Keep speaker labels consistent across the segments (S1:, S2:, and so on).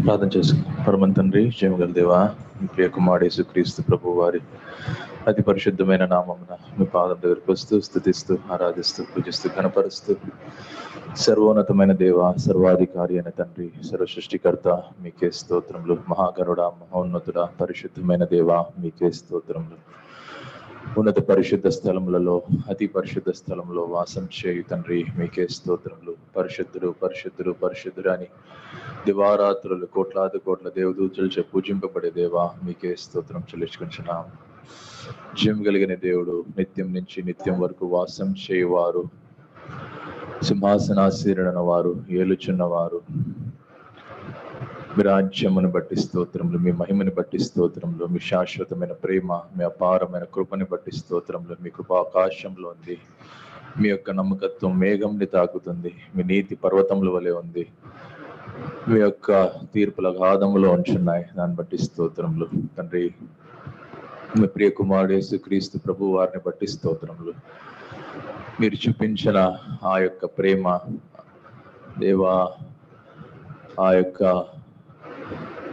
S1: ప్రార్థన చేసుకుందాం. పరమ తండ్రి, జయముగల దేవా, మీ ప్రియ కుమారుడు యేసుక్రీస్తు ప్రభు వారి అతి పరిశుద్ధమైన నామమున మీ పాదం దగ్గరికి వస్తూ స్తుతిస్తూ ఆరాధిస్తూ పూజిస్తూ కనపరుస్తూ, సర్వోన్నతమైన దేవ, సర్వాధికారి అయిన తండ్రి, సర్వ సృష్టికర్త మీకే స్తోత్రములు. మహాగరుడ, మహోన్నతుడ, పరిశుద్ధమైన దేవ మీకే స్తోత్రములు. ఉన్నత పరిశుద్ధ స్థలములలో అతి పరిశుద్ధ స్థలంలో వాసం చేయు తండ్రి మీకే స్తోత్రములు. పరిశుద్ధుడు పరిశుద్ధుడు పరిశుద్ధుడు అని దివారాత్రులు కోట్లాది కోట్ల దేవదూతలు పూజింపబడే దేవా మీకే స్తోత్రం చెల్లించుకుంటున్నాం. జీవం కలిగిన దేవుడు, నిత్యం నుంచి నిత్యం వరకు వాసం చేయువారు, సింహాసనాసీనుడైన వారు, ఏలుచున్నవారు, మీ రాజ్యమును బట్టి స్తోత్రములు, మీ మహిమని బట్టి స్తోత్రములు, మీ శాశ్వతమైన ప్రేమ, మీ అపారమైన కృపని బట్టి స్తోత్రములు. మీ కృప ఆకాశంలో ఉంది, మీ యొక్క నమ్మకత్వం మేఘంని తాకుతుంది, మీ నీతి పర్వతముల వలె ఉంది, మీ యొక్క తీర్పుల గాధములో ఉంచున్నాయి. దాన్ని బట్టి స్తోత్రములు తండ్రి. మీ ప్రియ కుమారుడు యేసుక్రీస్తు ప్రభు వారిని బట్టి స్తోత్రములు. మీరు చూపించిన ఆ యొక్క ప్రేమ దేవా, ఆ యొక్క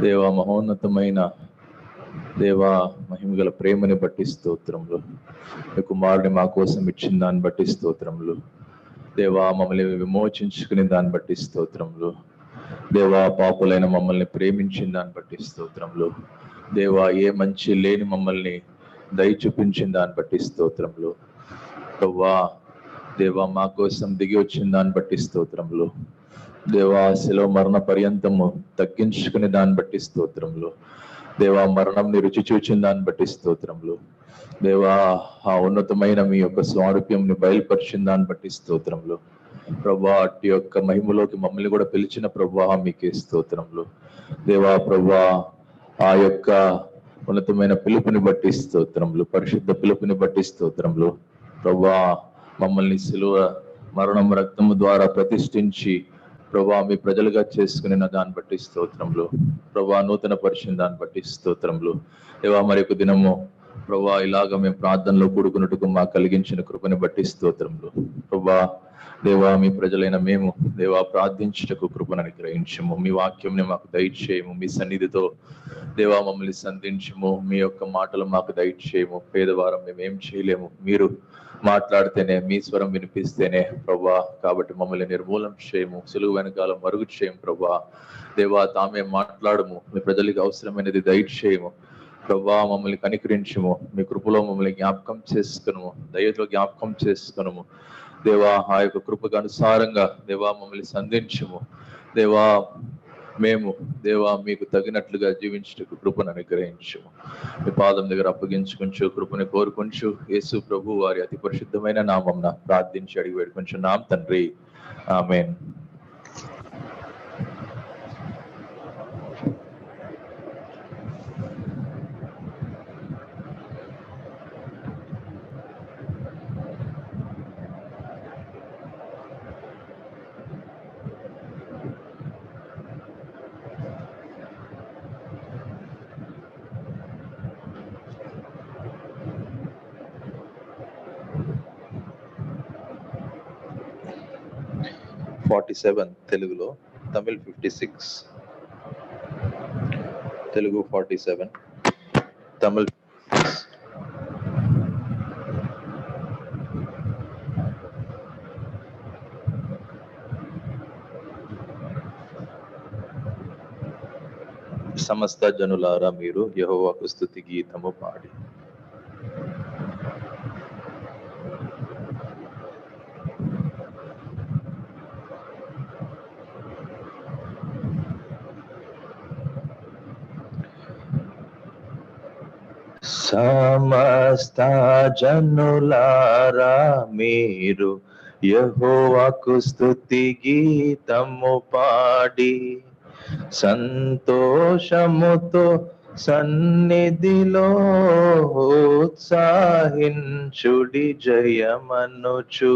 S1: దేవా మహోన్నతమైన దేవా మహిమగల ప్రేమని బట్టి స్తోత్రములు. మీ కుమారుని మా కోసం ఇచ్చిన దాన్ని బట్టి స్తోత్రములు దేవా. మమ్మల్ని విమోచించుకుని దాన్ని బట్టి స్తోత్రములు దేవా. పాపులైన మమ్మల్ని ప్రేమించిన దాన్ని బట్టి స్తోత్రములు దేవా. ఏ మంచి లేని మమ్మల్ని దయ చూపించిన దాన్ని బట్టి స్తోత్రములు ప్రభువా. దేవా మా కోసం దిగి వచ్చిన దాన్ని బట్టి స్తోత్రములు దేవా. శిలువ మరణ పర్యంతము తగ్గించుకునే దాన్ని బట్టి స్తోత్రములు దేవా. మరణంని రుచి చూచిన దాన్ని బట్టి స్తోత్రములు దేవా. ఆ ఉన్నతమైన మీ యొక్క స్వారూప్యంని బయలుపరిచిన దాన్ని బట్టి స్తోత్రములు ప్రభువా. అట్టి యొక్క మహిమలోకి మమ్మల్ని కూడా పిలిచిన ప్రభువా మీకే స్తోత్రములు దేవా. ప్రభువా ఆ యొక్క ఉన్నతమైన పిలుపుని బట్టి స్తోత్రములు, పరిశుద్ధ పిలుపుని బట్టి స్తోత్రములు ప్రభువా. మమ్మల్ని సిలువ మరణం రక్తము ద్వారా ప్రతిష్ఠించి ప్రభా మీ ప్రజలుగా చేసుకుని దాన్ని బట్టి స్తోత్రములు ప్రభా. నూతన పరిచిన దాన్ని బట్టి స్తోత్రములు దేవా. మరి ఒక దినము ప్రభా ఇలాగ మేము ప్రార్థనలో కూడుకున్నట్టుకు మాకు కలిగించిన కృపని బట్టి స్తోత్రములు ప్రభా. దేవా మీ ప్రజలైన మేము దేవా ప్రార్థించుటకు కృపను అనుగ్రహించము. మీ వాక్యంని మాకు దయచేయము. మీ సన్నిధితో దేవా మమ్మల్ని సంధించము. మీ యొక్క మాటలు మాకు దయచేయము. పేదవారం మేము ఏం చేయలేము, మీరు మాట్లాడితేనే, మీ స్వరం వినిపిస్తేనే ప్రభా. కాబట్టి మమ్మల్ని నిర్మూలం చేయము, సులువు వెనకాల మరుగు చేయము ప్రభా. దేవా తామే మాట్లాడము, మీ ప్రజలకు అవసరమైనది దయచేయము ప్రభా. మమ్మల్ని కనికరించము, మీ కృపలో మమ్మల్ని జ్ఞాపకం చేసుకునము, దయతో జ్ఞాపకం చేసుకునము దేవా. ఆ యొక్క కృపకు అనుసారంగా దేవా మమ్మల్ని సంధించము దేవా. మేము దేవా మీకు తగినట్లుగా జీవించుటకు కృపను అనుగ్రహించము. మీ పాదం దగ్గర అప్పగించుకుంటూ కృపను కోరుకుంటూ యేసు ప్రభు వారి అతి పరిశుద్ధమైన నామమున ప్రార్థించి అడిగి వేడుకుంటున్నాం తండ్రి, ఆమేన్. తెలుగులో, తమిళ్ 56, తెలుగు 47, తమిళ్ సమస్త జనులారా మీరు యెహోవాకు స్తుతి గీతము పాడి. సమస్త జనులారా మీరు యెహోవాకు స్తుతి గీతము పాడి, సంతోషముతో సన్నిధిలో ఉత్సాహించుడి జయమనుచు.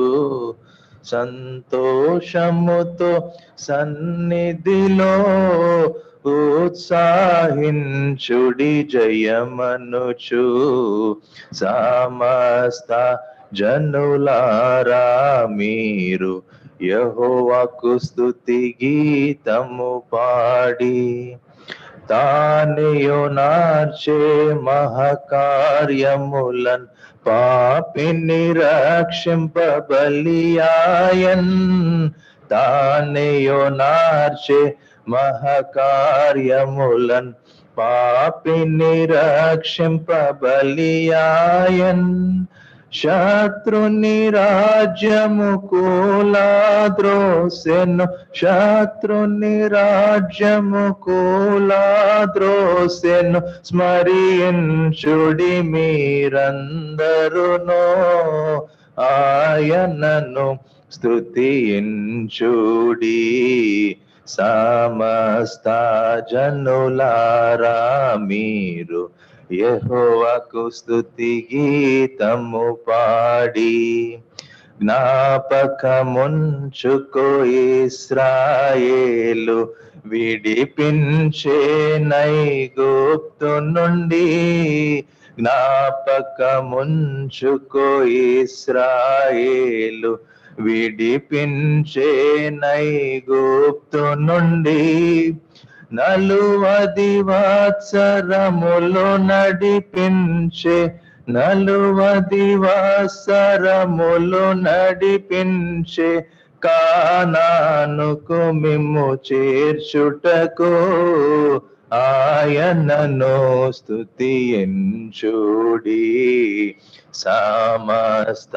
S1: సంతోషముతో సన్నిధిలో ఉత్సాహించుడి జయమనుచు సమస్త జనులారా మీరు యెహోవాకు స్తుతి గీతము పాడి తానేయునార్చే మహకార్యములన్ పాపిని రక్షింపబలియాయన్ తానేయునార్చే మహకార్యములన్ పాపిని రక్షింపబలియాయన్ శత్రుని రాజ్యము కూలాద్రోసెను శత్రుని రాజ్యము కూలాద్రోసెను స్మరించుడి మీరందరును ఆయనను స్తుతించుడి సమస్త జనులారా మీరు యెహోవాకు స్తుతి గీతము పాడి జ్ఞాపకముంచుకో ఇశ్రాయేలు విడిపించే నైగుప్తు నుండి జ్ఞాపకముంచుకో ఇశ్రాయేలు విడిపించే నైగుప్తు నుండి 40 సంవత్సరములు నడిపించే 40 సంవత్సరములు నడిపించే కానానుకు మిమ్ము చేర్చుటకు ఆయనను స్తుతించుడి సమస్త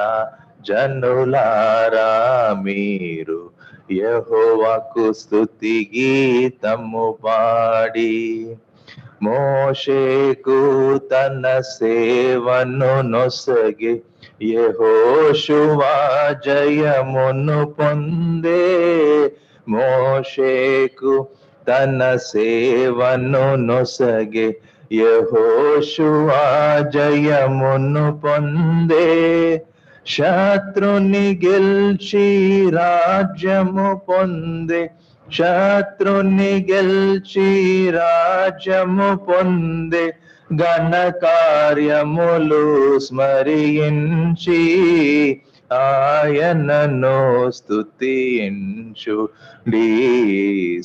S1: జనులారా మీరు యెహోవాకు స్తుతి గీతము పాడి మోషేకు తన సేవను నొసగి యెహోషువా జయమును పొందే మోషేకు తన సేవను నొసగి యెహోషువా జయమును పొందే శత్రుని గెల్చి రాజ్యము పొందే శత్రుని గెల్చి రాజ్యము పొందే ఘన కార్యములు స్మరించి ఆయనను స్తుతించుడి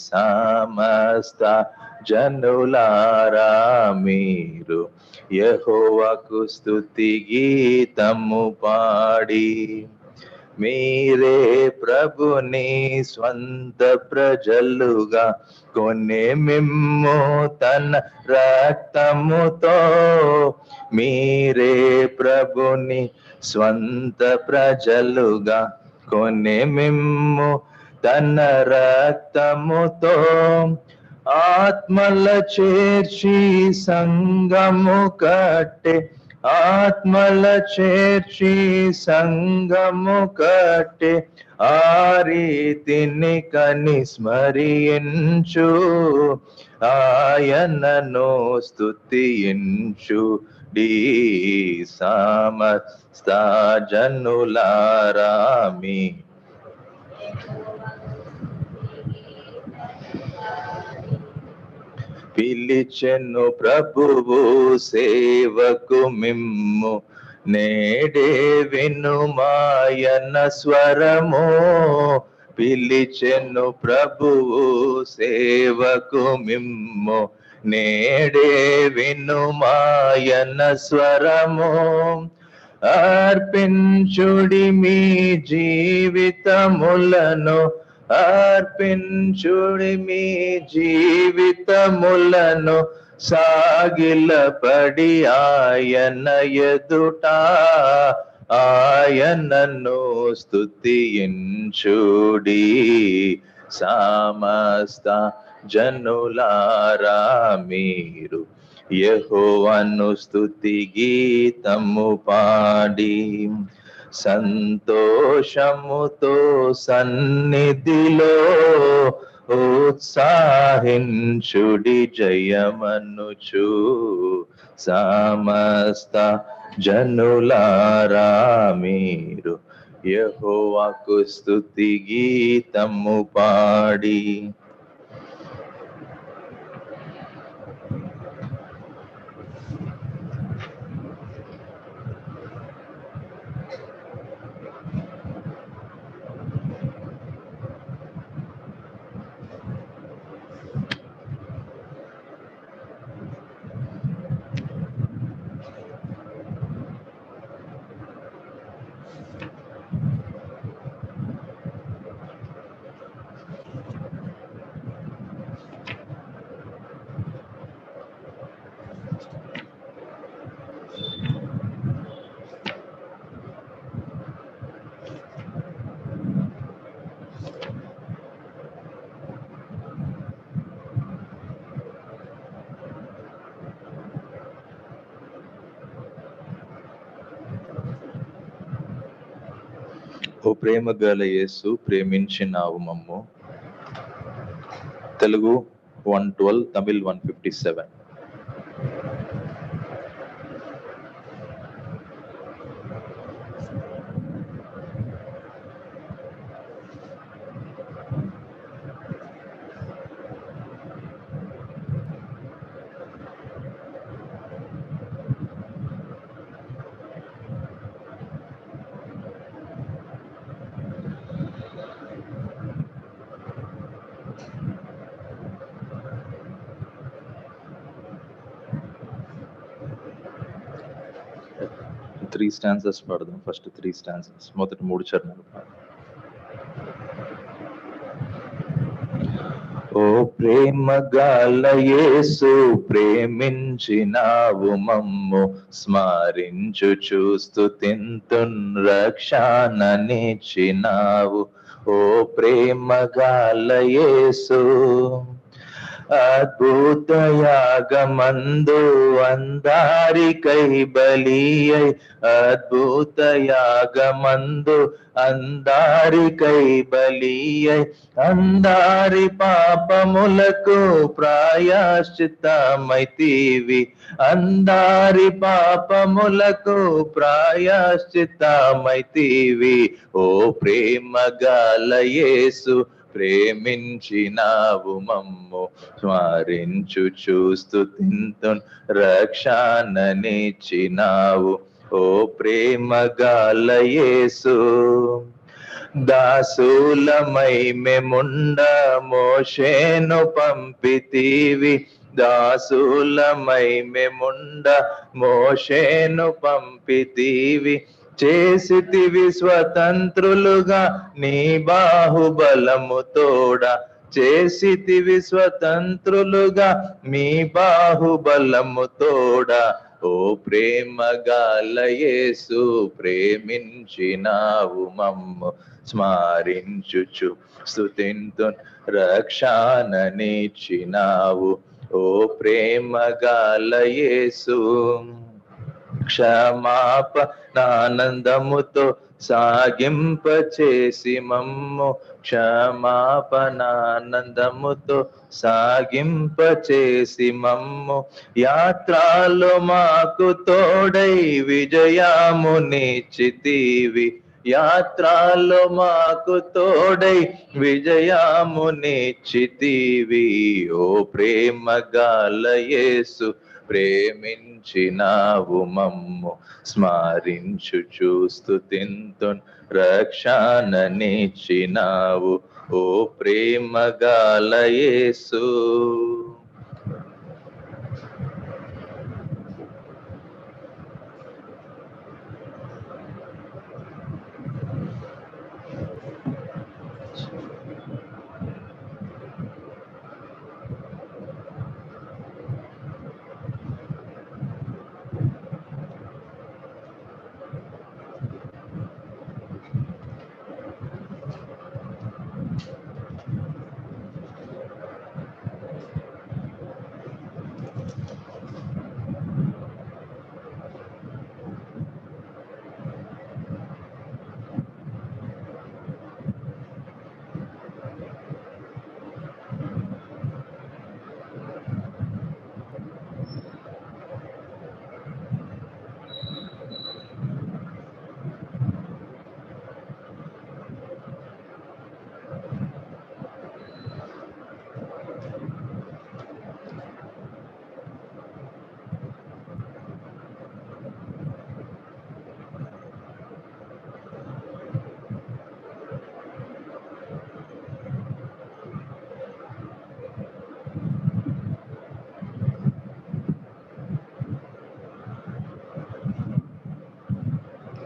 S1: సమస్త జనులారా మీరు యెహోవాకు స్తుతి గీతము పాడి మీరే ప్రభుని స్వంత ప్రజలుగా కొనే మిమ్ము తన రక్తముతో మీరే ప్రభుని స్వంత ప్రజలుగా కొనే మిమ్ము తన రక్తముతో ఆత్మల చేర్చి సంగము కట్టే ఆత్మల చేర్చి సంగము కట్టే ఆ రీతిని కని స్మరించు ఆయనను స్తుతించుడి సమస్త జనులారా మీ పిలిచెను ప్రభువు సేవకు మిమ్ము నేడే వినుమాయన స్వరము పిలిచెను ప్రభువు సేవకు మిమ్ము నేడే వినుమాయన స్వరము అర్పించుడి మీ జీవితములను అర్పించుడి మీ జీవితములను సాగిలపడి ఆయన ఎదుట ఆయనను స్తుతించుడి సమస్త జనులారా మీరు యెహోవాను స్తుతి గీతము పాడి సంతోషముతో సన్నిధిలో ఉత్సాహించుడి జయమనుచు సమస్త జనులారా మీరు యెహోవాకు స్తుతి గీతము పాడి ఓ ప్రేమ గల యేసు ప్రేమించినావు మమ్ము. తెలుగు 112, తమిళ్ 157. త్రీ స్టాన్సెస్ పాడదాం. ఫస్ట్ 3 స్టాన్సెస్, మొదటి 3 చరణాలు పాడదాం. ఓ ప్రేమ గల యేసు ప్రేమించినావు మమ్ము, స్మరించు చూస్తూ తింతున్ రక్షణనిచ్చినావు. ఓ ప్రేమ గల యేసు అద్భుత యాగమందు అందారికై బలియై, అద్భుత యాగమందు అందారికై బలియై, అందారి పాపములకు ప్రాయశ్చిత్తమైతివి, అందారి పాపములకు ప్రాయశ్చిత్తమైతివి. ఓ ప్రేమ గల యేసు ప్రేమించినావు మమ్ము, స్మరించు చూస్తూ తింతున్ రక్షణనిచ్చినావు. ఓ ప్రేమ గల యేసు దాసులమై మెముండ మోషేను పంపితివి, దాసులమై మెముండ మోషేను పంపితివి, చేసితివి స్వతంత్రులుగా నీ బాహుబలము తోడా, చేసితివి స్వతంత్రులుగా మీ బాహుబలము తోడా. ఓ ప్రేమ గల యేసు ప్రేమించినావు మమ్ము, స్మరించుచు స్తుతింతున్ రక్షణనిచ్చినావు. ఓ ప్రేమ గల యేసు క్షమాపణానందముతో సాగింపచేసి మమ్ము, క్షమాపణానందముతో సాగింపచేసి మమ్ము, యాత్రలో మాకు తోడై విజయమునిచ్చితివి, యాత్రలో మాకు తోడై విజయమునిచ్చితివి. ఓ ప్రేమ గల యేసు ప్రేమించినావు మమ్ము, స్మరించు చూస్తూ తింతున్ రక్షణనిచ్చినావు. ఓ ప్రేమ గల యేసు.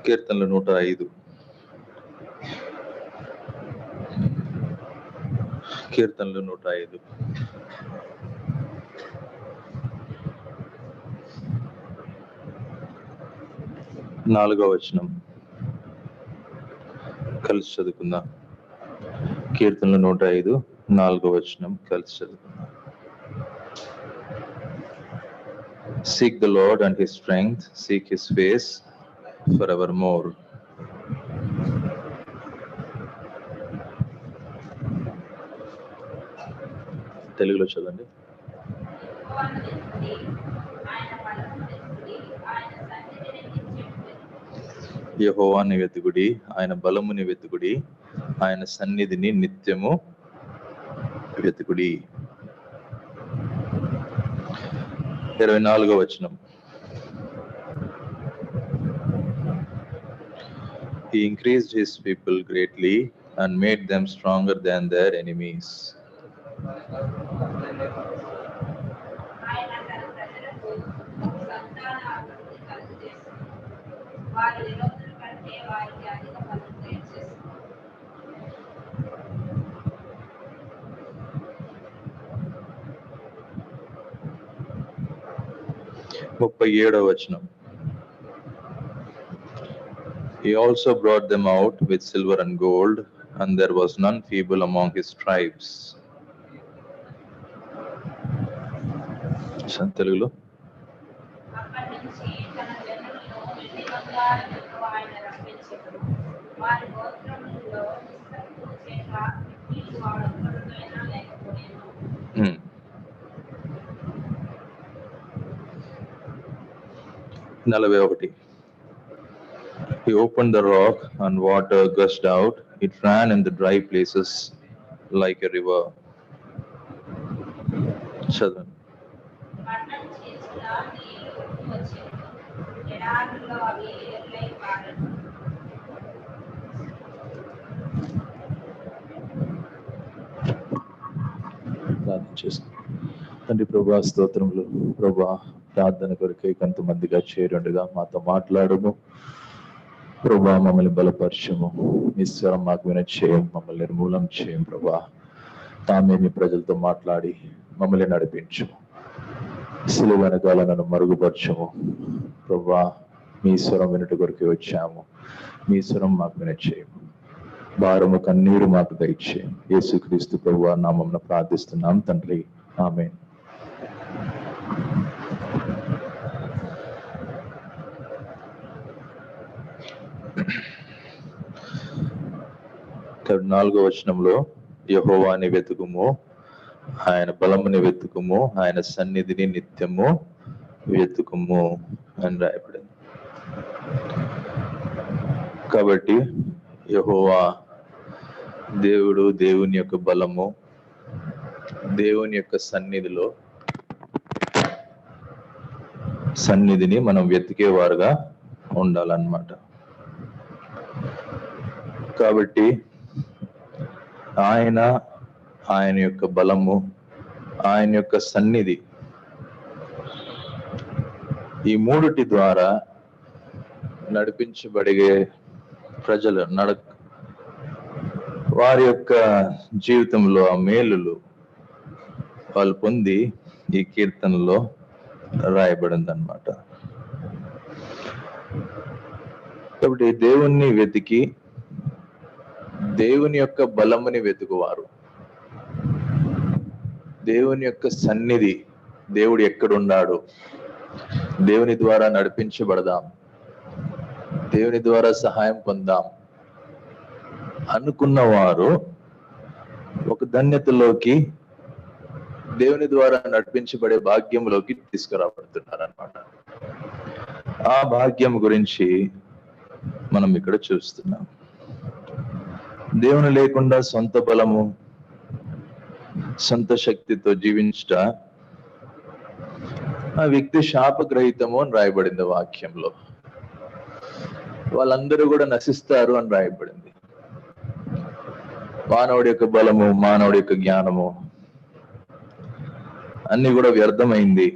S1: కీర్తనలు 105. కీర్తనలు 105. 4వ వచనం కలిసి చదువుకుందాం. కీర్తనలు 105, 4వ వచనం కలిసి చదువుకుందాం. Seek the Lord and his strength, seek his face forevermore. తెలుగులో చదవండి. యెహోవాని వెతుకుడి, ఆయన బలముని వెతుకుడి, ఆయన సన్నిధిని నిత్యము వెతుకుడి. 24వ వచనం. He increased his people greatly and made them stronger than their enemies. ముప్పై 37వ వచనం. He also brought them out with silver and gold, and there was none feeble among his tribes. తెలుగులో నలభై 41. He opened the rock and water gushed out. It ran in the dry places like a river. చదవండి. తండ్రి ప్రభా, స్తోత్రములు ప్రభా. ప్రార్థన కొరకై కొంతమందిగా చేరుండగా మాతో మాట్లాడము ప్రభా. మమ్మల్ని బలపరచము, మీ స్వరం మాకు వినచేయం, మమ్మల్ని నిర్మూలం చేయం ప్రభా. తామే మీ ప్రజలతో మాట్లాడి మమ్మల్ని నడిపించము, సిలువ వెనకాల నన్ను మరుగుపరచము ప్రభా. మీ స్వరం వినట కొరకే వచ్చాము, మీ స్వరం మాకు వినచేయము. భారము కన్నీరు మాకు దయచేయం. యేసుక్రీస్తు ప్రభువా నామమున ప్రార్థిస్తున్నాం తండ్రి, ఆమేన్. నాలుగో వచనంలో యెహోవాని వెతుకుము, ఆయన బలముని వెతుకుము, ఆయన సన్నిధిని నిత్యము వెతుకుము అని రాయబడింది. కాబట్టి యెహోవా దేవుడు, దేవుని యొక్క బలము, దేవుని యొక్క సన్నిధిని మనం వెతికేవారుగా ఉండాలన్నమాట. కాబట్టి ఆయన యొక్క బలము, ఆయన యొక్క సన్నిధి, ఈ మూడిటి ద్వారా నడిపించబడే ప్రజలు వారి యొక్క జీవితంలో ఆ మేలులు వాళ్ళు పొంది ఈ కీర్తనలో రాయబడింది అన్నమాట. కాబట్టి దేవుణ్ణి వెతికి దేవుని యొక్క బలముని వెతుకువారు, దేవుని యొక్క సన్నిధి, దేవుడు ఎక్కడున్నాడు, దేవుని ద్వారా నడిపించబడదాం, దేవుని ద్వారా సహాయం పొందాం అనుకున్నవారు ఒక ధన్యతలోకి, దేవుని ద్వారా నడిపించబడే భాగ్యంలోకి తీసుకురాబడుతున్నారు అన్నమాట. ఆ భాగ్యం గురించి మనం ఇక్కడ చూస్తున్నాం. దేవుని లేకుండా సొంత బలము, సొంత శక్తితో జీవించుట ఆ వ్యక్తి శాపగ్రహీతము అని రాయబడింది వాక్యంలో. వాళ్ళందరూ కూడా నశిస్తారు అని రాయబడింది. మానవుడి యొక్క బలము, మానవుడి యొక్క జ్ఞానము అన్ని కూడా వ్యర్థమైంది.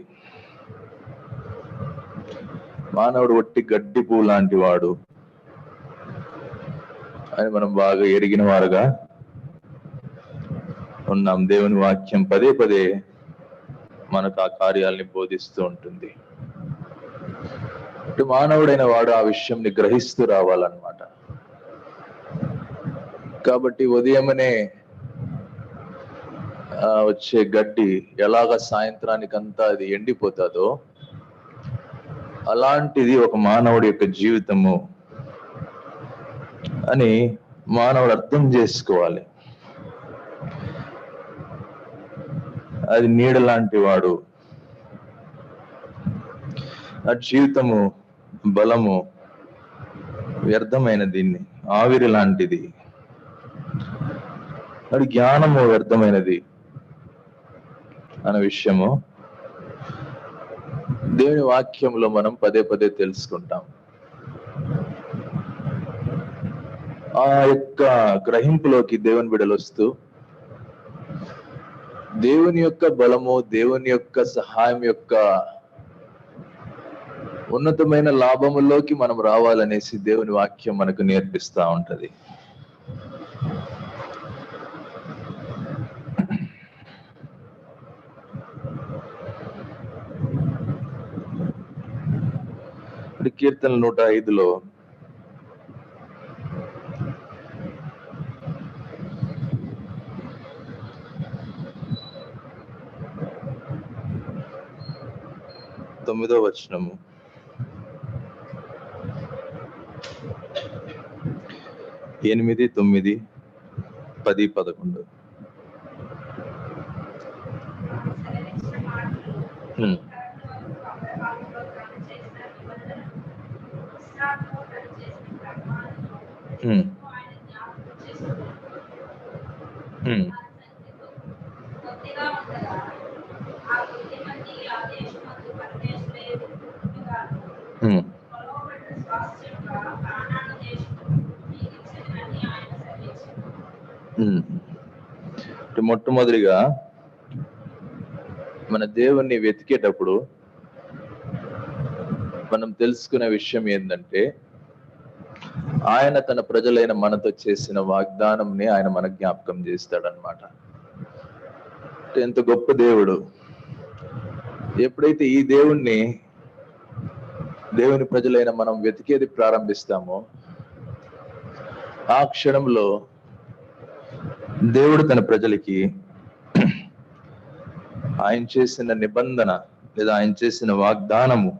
S1: మానవుడు ఒట్టి గడ్డి పువ్వు లాంటి వాడు అని మనం బాగా ఎరిగిన వారుగా ఉన్నాం. దేవుని వాక్యం పదే పదే మనకు ఆ కార్యాలని బోధిస్తూ ఉంటుంది. మానవుడైన వాడు ఆ విషయంని గ్రహిస్తూ రావాలన్నమాట. కాబట్టి ఉదయమనే వచ్చే గడ్డి ఎలాగ సాయంత్రానికంతా అది ఎండిపోతుందో అలాంటిది ఒక మానవుడి యొక్క జీవితము అని మానవుడు అర్థం చేసుకోవాలి. అది నీడ లాంటి వాడు. ఆ జీవితము, బలము వ్యర్థమైన దీన్ని, ఆవిరి లాంటిది. అది జ్ఞానము వ్యర్థమైనది అనే విషయము దేవుని వాక్యంలో మనం పదే పదే తెలుసుకుంటాం. ఆ యొక్క గ్రహింపులోకి దేవుని బిడ్డలు వస్తూ దేవుని యొక్క బలము, దేవుని యొక్క సహాయం యొక్క ఉన్నతమైన లాభములోకి మనం రావాలనేసి దేవుని వాక్యం మనకు నేర్పిస్తా ఉంటది. కీర్తన 105లో తొమ్మిదో వచనము, 8, 9, 10, 11. మొట్టమొదటిగా మన దేవుణ్ణి వెతికేటప్పుడు మనం తెలుసుకునే విషయం ఏంటంటే, ఆయన తన ప్రజలైన మనతో చేసిన వాగ్దానంని ఆయన మన జ్ఞాపకం చేస్తాడనమాట. ఎంత గొప్ప దేవుడు! ఎప్పుడైతే ఈ దేవుని ప్రజలైన మనం వెతికేది ప్రారంభిస్తామో, ఆ క్షణంలో దేవుడు తన ప్రజలకి ఆయన చేసిన నిబంధన లేదా ఆయన చేసిన వాగ్దానము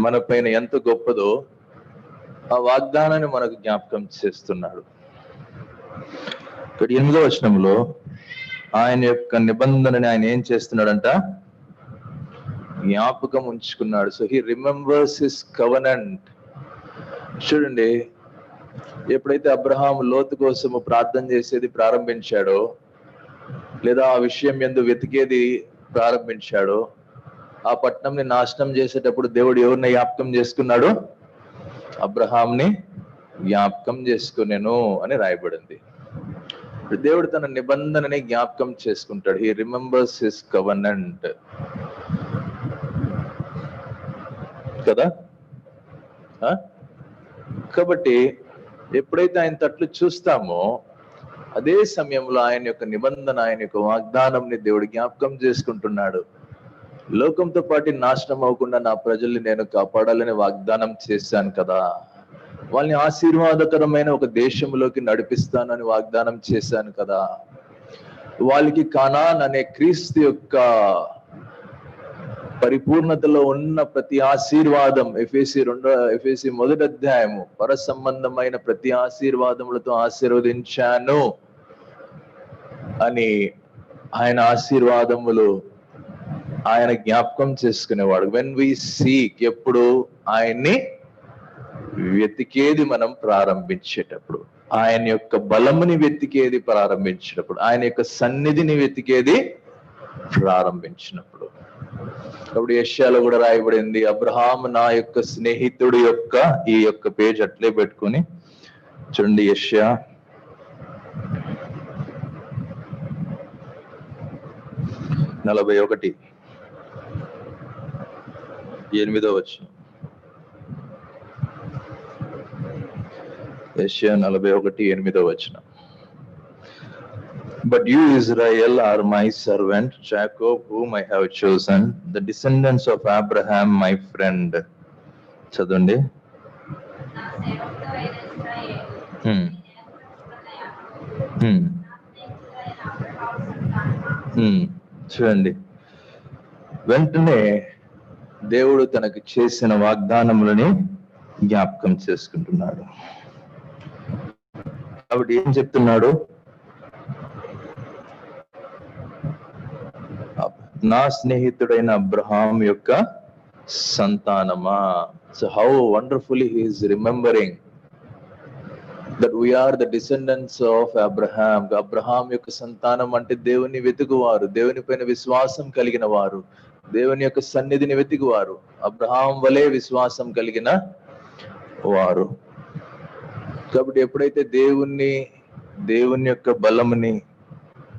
S1: మన పైన ఎంత గొప్పదో ఆ వాగ్దానాన్ని మనకు జ్ఞాపకం చేస్తున్నాడు. 8వ వచనంలో ఆయన యొక్క నిబంధనని ఆయన ఏం చేస్తున్నాడంట? జ్ఞాపకం ఉంచుకున్నాడు. So he remembers his covenant. చూడండి, ఎప్పుడైతే అబ్రహాం లోతు కోసము ప్రార్థన చేసేది ప్రారంభించాడో, లేదా ఆ విషయం యందు వెతికేది ప్రారంభించాడో, ఆ పట్టణంని నాశనం చేసేటప్పుడు దేవుడు ఎవరిని జ్ఞాపకం చేసుకున్నాడు? అబ్రహాంని జ్ఞాపకం చేసుకునేను అని రాయబడింది. దేవుడు తన నిబంధనని జ్ఞాపకం చేసుకుంటాడు. హీ రిమెంబర్స్ హిస్ కవెనెంట్ కదా. కాబట్టి ఎప్పుడైతే ఆయన తట్లు చూస్తామో, అదే సమయంలో ఆయన యొక్క నిబంధన, ఆయన యొక్క వాగ్దానంని దేవుడు జ్ఞాపకం చేసుకుంటున్నాడు. లోకంతో పాటు నాశనం అవ్వకుండా నా ప్రజల్ని నేను కాపాడాలని వాగ్దానం చేశాను కదా, వాళ్ళని ఆశీర్వాదకరమైన ఒక దేశంలోకి నడిపిస్తానని వాగ్దానం చేశాను కదా, వాళ్ళకి కానాన్ అనే క్రీస్తు యొక్క పరిపూర్ణతలో ఉన్న ప్రతి ఆశీర్వాదం, ఎఫెసీ 1వ అధ్యాయము, పర సంబంధమైన ప్రతి ఆశీర్వాదములతో ఆశీర్వదించాను అని ఆయన ఆశీర్వాదములు ఆయన జ్ఞాపకం చేసుకునేవాడు. వెన్ వి సీక్, ఎప్పుడు ఆయన్ని వెతికేది మనం ప్రారంభించేటప్పుడు, ఆయన యొక్క బలముని వెతికేది ప్రారంభించినప్పుడు, ఆయన యొక్క సన్నిధిని వెతికేది ప్రారంభించినప్పుడు. కాబట్టి యెషయాలో కూడా రాయబడింది, అబ్రహాం నా యొక్క స్నేహితుడు యొక్క, ఈ యొక్క పేజ్ అట్లే పెట్టుకొని చూడండి, యెషయా 41, 8వ వచనం. యెషయా 41, 8వ వచనం. But you, Israel, are my servant, Jacob, whom I have chosen, the descendants of Abraham, my friend. చదవండి. చూడండి, వెంటనే దేవుడు తనకు చేసిన వాగ్దానములని జ్ఞాపకం చేసుకుంటున్నాడు. కాబట్టి ఏం చెప్తున్నాడు? నా స్నేహితుడైన అబ్రహాం యొక్క సంతానమా. So how wonderfully he is remembering that we are the descendants of Abraham. Abraham యొక్క సంతానం అంటే దేవుని వెతుకువారు, దేవుని పైన విశ్వాసం కలిగిన వారు, దేవుని యొక్క సన్నిధిని వెతికివారు, అబ్రహాం వలె విశ్వాసం కలిగిన వారు. కాబట్టి ఎప్పుడైతే దేవుని యొక్క బలముని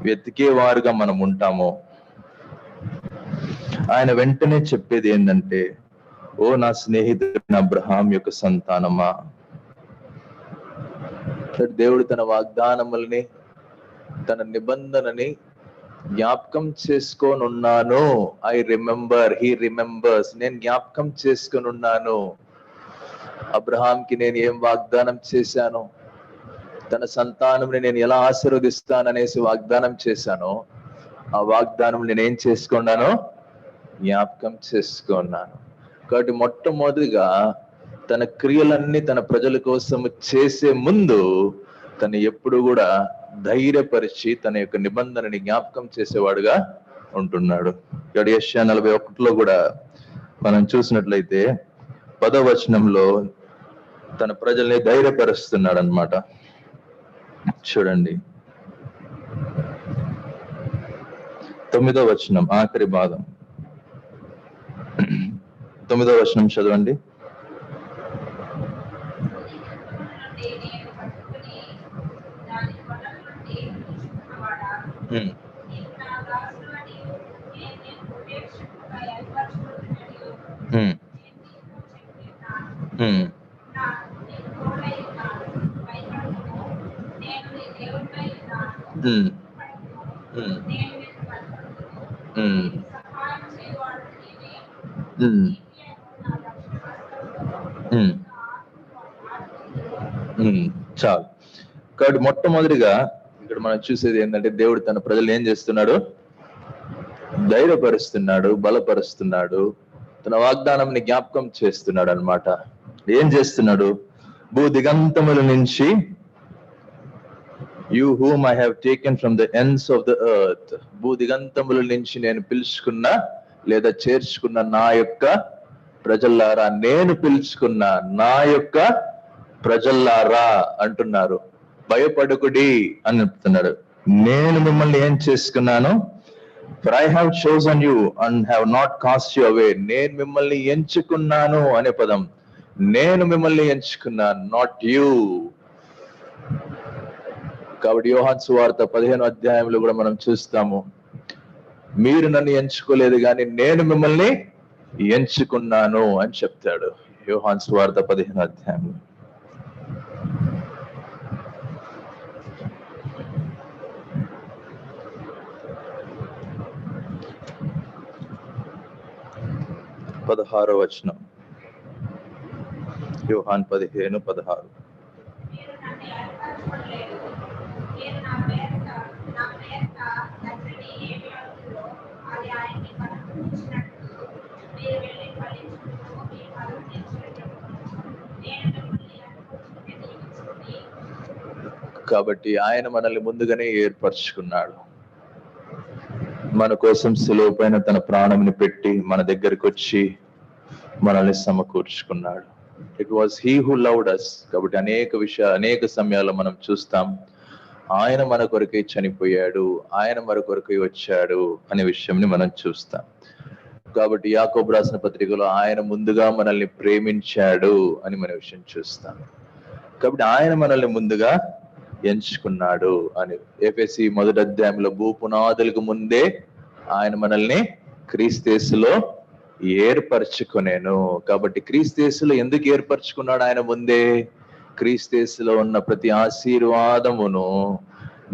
S1: వెతికేవారుగా మనం ఉంటామో, ఆయన వెంటనే చెప్పేది ఏంటంటే, ఓ నా స్నేహితుడు అబ్రహాం యొక్క సంతానమా. దేవుడు తన వాగ్దానములని, తన నిబంధనని జ్ఞాపకం చేసుకొని ఉన్నాను. I remember, he remembers. నేను జ్ఞాపకం చేసుకొని ఉన్నాను. అబ్రహాంకి నేను ఏం వాగ్దానం చేశాను, తన సంతానంని నేను ఎలా ఆశీర్వదిస్తాననేసి వాగ్దానం చేశాను, ఆ వాగ్దానం నేనేం చేసుకున్నాను, జ్ఞాపకం చేసుకున్నాను. కాబట్టి మొట్టమొదటిగా తన క్రియలన్నీ తన ప్రజల కోసం చేసే ముందు తను ఎప్పుడు కూడా ధైర్యపరిచి తన యొక్క నిబంధనని జ్ఞాపకం చేసేవాడుగా ఉంటున్నాడు. ఇక్కడ యెషయా 41లో కూడా మనం చూసినట్లయితే 10వ వచనంలో తన ప్రజల్ని ధైర్యపరుస్తున్నాడు అన్నమాట. చూడండి 9వ వచనం ఆఖరి భాగం. 9వ వచనం చదవండి. చాలు. కాబట్టి మొట్టమొదటిగా ఇక్కడ మనం చూసేది ఏంటంటే, దేవుడు తన ప్రజలు ఏం చేస్తున్నాడు, ధైర్యపరుస్తున్నాడు, బలపరుస్తున్నాడు, తన వాగ్దానంని జ్ఞాపకం చేస్తున్నాడు అన్నమాట. ఏం చేస్తున్నాడు, భూ దిగంతముల నుంచి, you whom I have taken from the ends of the earth, భూ దిగంతముల నుంచి నేను పిలుచుకున్న లేదా చేర్చుకున్న నా యొక్క ప్రజల్లారా, నేను పిలుచుకున్న నా యొక్క ప్రజల్లారా అంటున్నారు. భయపడకుడి అని చెప్తున్నాడు. నేను మిమ్మల్ని ఏం చేసుకున్నాను, for I have chosen you and have not cast you away. నేను మిమ్మల్ని ఎంచుకున్నాను అనే పదం, నేను మిమ్మల్ని ఎంచుకున్నాను, నాట్ యూ. కాబట్టి యోహాను సువార్త 15వ అధ్యాయంలో కూడా మనం చూస్తాము, మీరు నన్ను ఎంచుకోలేదు కానీ నేను మిమ్మల్ని ఎంచుకున్నాను అని చెప్తాడు. యోహాను సువార్త 15వ అధ్యాయంలో. పదహారో వచనం, యోహాను 15:16. కాబట్టి ఆయన మనల్ని ముందుగానే ఏర్పరచుకున్నాడు. మన కోసం సిలువ పైన తన ప్రాణంని పెట్టి మన దగ్గరికి వచ్చి మనల్ని సమకూర్చుకున్నాడు. It was he who loved us. కాబట్టి అనేక సమయాల్లో మనం చూస్తాం, ఆయన మన కొరకై చనిపోయాడు, ఆయన మన కొరకై వచ్చాడు అనే విషయంని మనం చూస్తాం. కాబట్టి యాకోబు రాసిన పత్రికలో ఆయన ముందుగా మనల్ని ప్రేమించాడు అని మన విషయం చూస్తాం. కాబట్టి ఆయన మనల్ని ముందుగా ఎంచుకున్నాడు అని. ఎఫెసీ 1వ అధ్యాయంలో భూపునాదులకు ముందే ఆయన మనల్ని క్రీస్తులో ఏర్పరచుకునేను. కాబట్టి క్రీస్తులో ఎందుకు ఏర్పరచుకున్నాడు ఆయన ముందే? క్రీస్తులో ఉన్న ప్రతి ఆశీర్వాదమును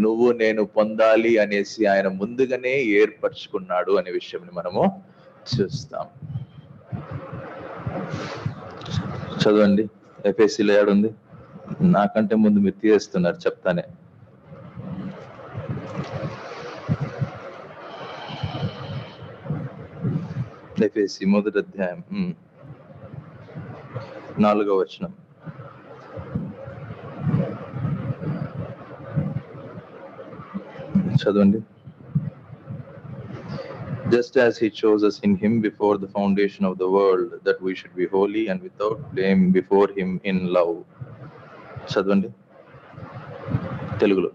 S1: నువ్వు నేను పొందాలి అనేసి ఆయన ముందుగానే ఏర్పరచుకున్నాడు అనే విషయం మనము చూస్తాం. చదవండి, ఎఫెసీలో ఏడుంది? నాకంటే ముందు మీరు తీస్తున్నారు, చెప్తానే. ఎఫెసీ 1వ అధ్యాయం 4వ వచనం. చదవండి. just as he chose us in him before the foundation of the world, that we should be holy and without blame before him in love. చదవండి తెలుగులో.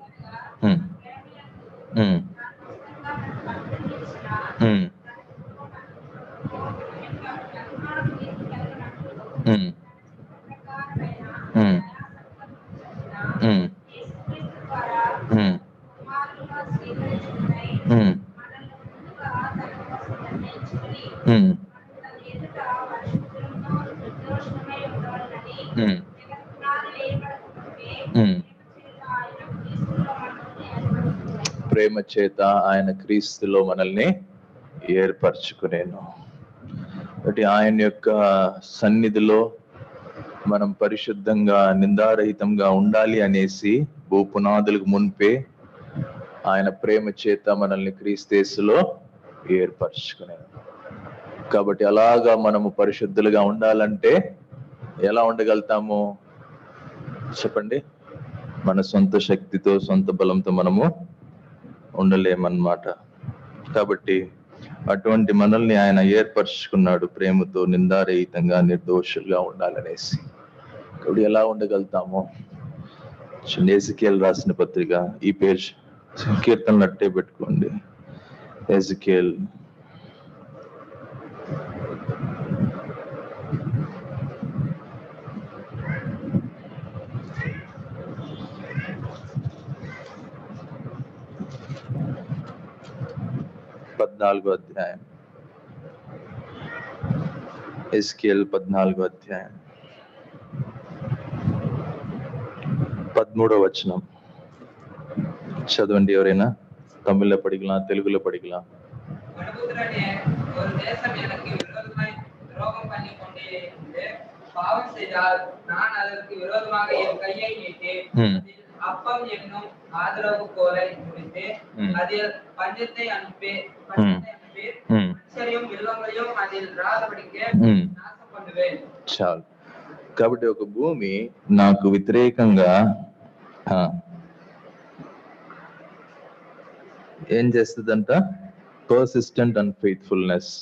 S1: ప్రేమ చేత ఆయన క్రీస్తులో మనల్ని ఏర్పరచుకునేను. అంటే ఆయన యొక్క సన్నిధిలో మనం పరిశుద్ధంగా నిందారహితంగా ఉండాలి అనేసి భూపునాదులకు మున్పే ఆయన ప్రేమ చేత మనల్ని క్రీస్తులో ఏర్పరచుకునేను. కాబట్టి అలాగా మనము పరిశుద్ధులుగా ఉండాలంటే ఎలా ఉండగలుగుతాము చెప్పండి? మన సొంత శక్తితో సొంత బలంతో మనము ఉండలేమన్నమాట. కాబట్టి అటువంటి మనల్ని ఆయన ఏర్పరచుకున్నాడు ప్రేమతో, నిందారహితంగా నిర్దోషులుగా ఉండాలనేసి. కాబట్టి ఎలా ఉండగలుగుతాము? ఎజికేల్ రాసిన పత్రిక, ఈ పేజ్ కీర్తనలు అట్టే పెట్టుకోండి. ఎజికేల్ అధ్యాయం, ఎజికేల్ 14వ అధ్యాయం 13వ వచనం చదవండి. ఎవరైనా తమిళ్లో படிக்கலாம், తెలుగులో படிக்கலாம்.
S2: அப்பம் என்னும் ஆதரவு கோலை முடித்து அதில் பஞ்சத்தை அனுப்பி மனுஷரையும் மிருகங்களையும் அதில் ராதபடிக்கு நாசம் பண்ணுவேன்.
S1: చాలు. కాబట్టి ఒక భూమి నాకు వ్యతిరేకంగా ఏం చేస్తుందంట? Persistent unfaithfulness.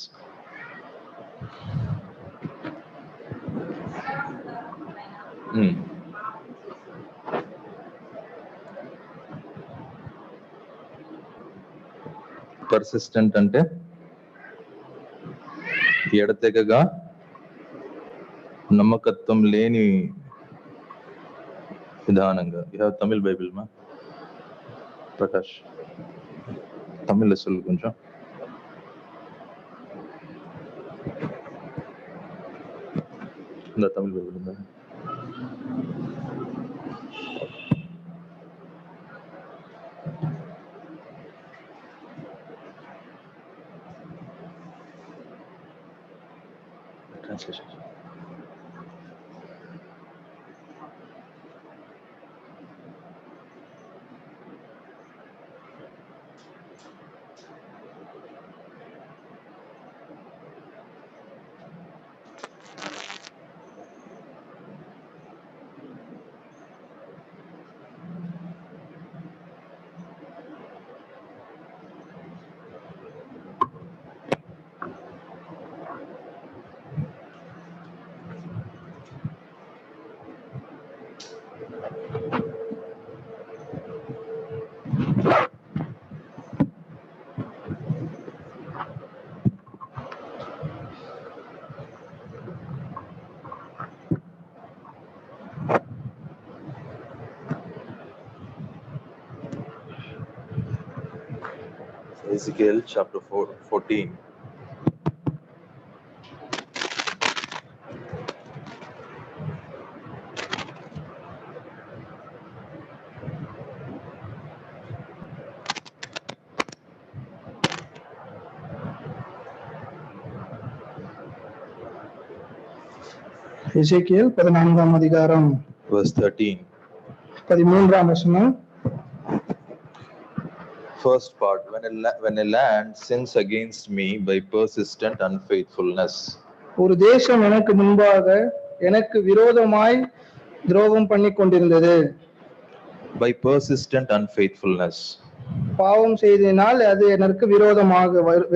S1: పర్సిస్టెంట్ అంటే ఎడతెగగా నమ్మకత్వం లేని విధానంగా. తమిళ్ బైబిల్ మా ప్రకాష్, తమిళ్ అసలు కొంచెం తమిళ్ బైబిల్ ఉందా? Translation. Ezekiel chapter 14.
S3: Ezekiel 14వ అధికారం
S1: verse 13.
S3: 13వ వచనం.
S1: First part, when a land sins against me by persistent unfaithfulness.
S3: ஒரு தேசம் எனக்கு முன்பாக எனக்கு விரோதமாய் துரோகம் பண்ணி கொண்டிருந்தது.
S1: By persistent unfaithfulness.
S3: பாவம் செய்ததினால் அது எனக்கு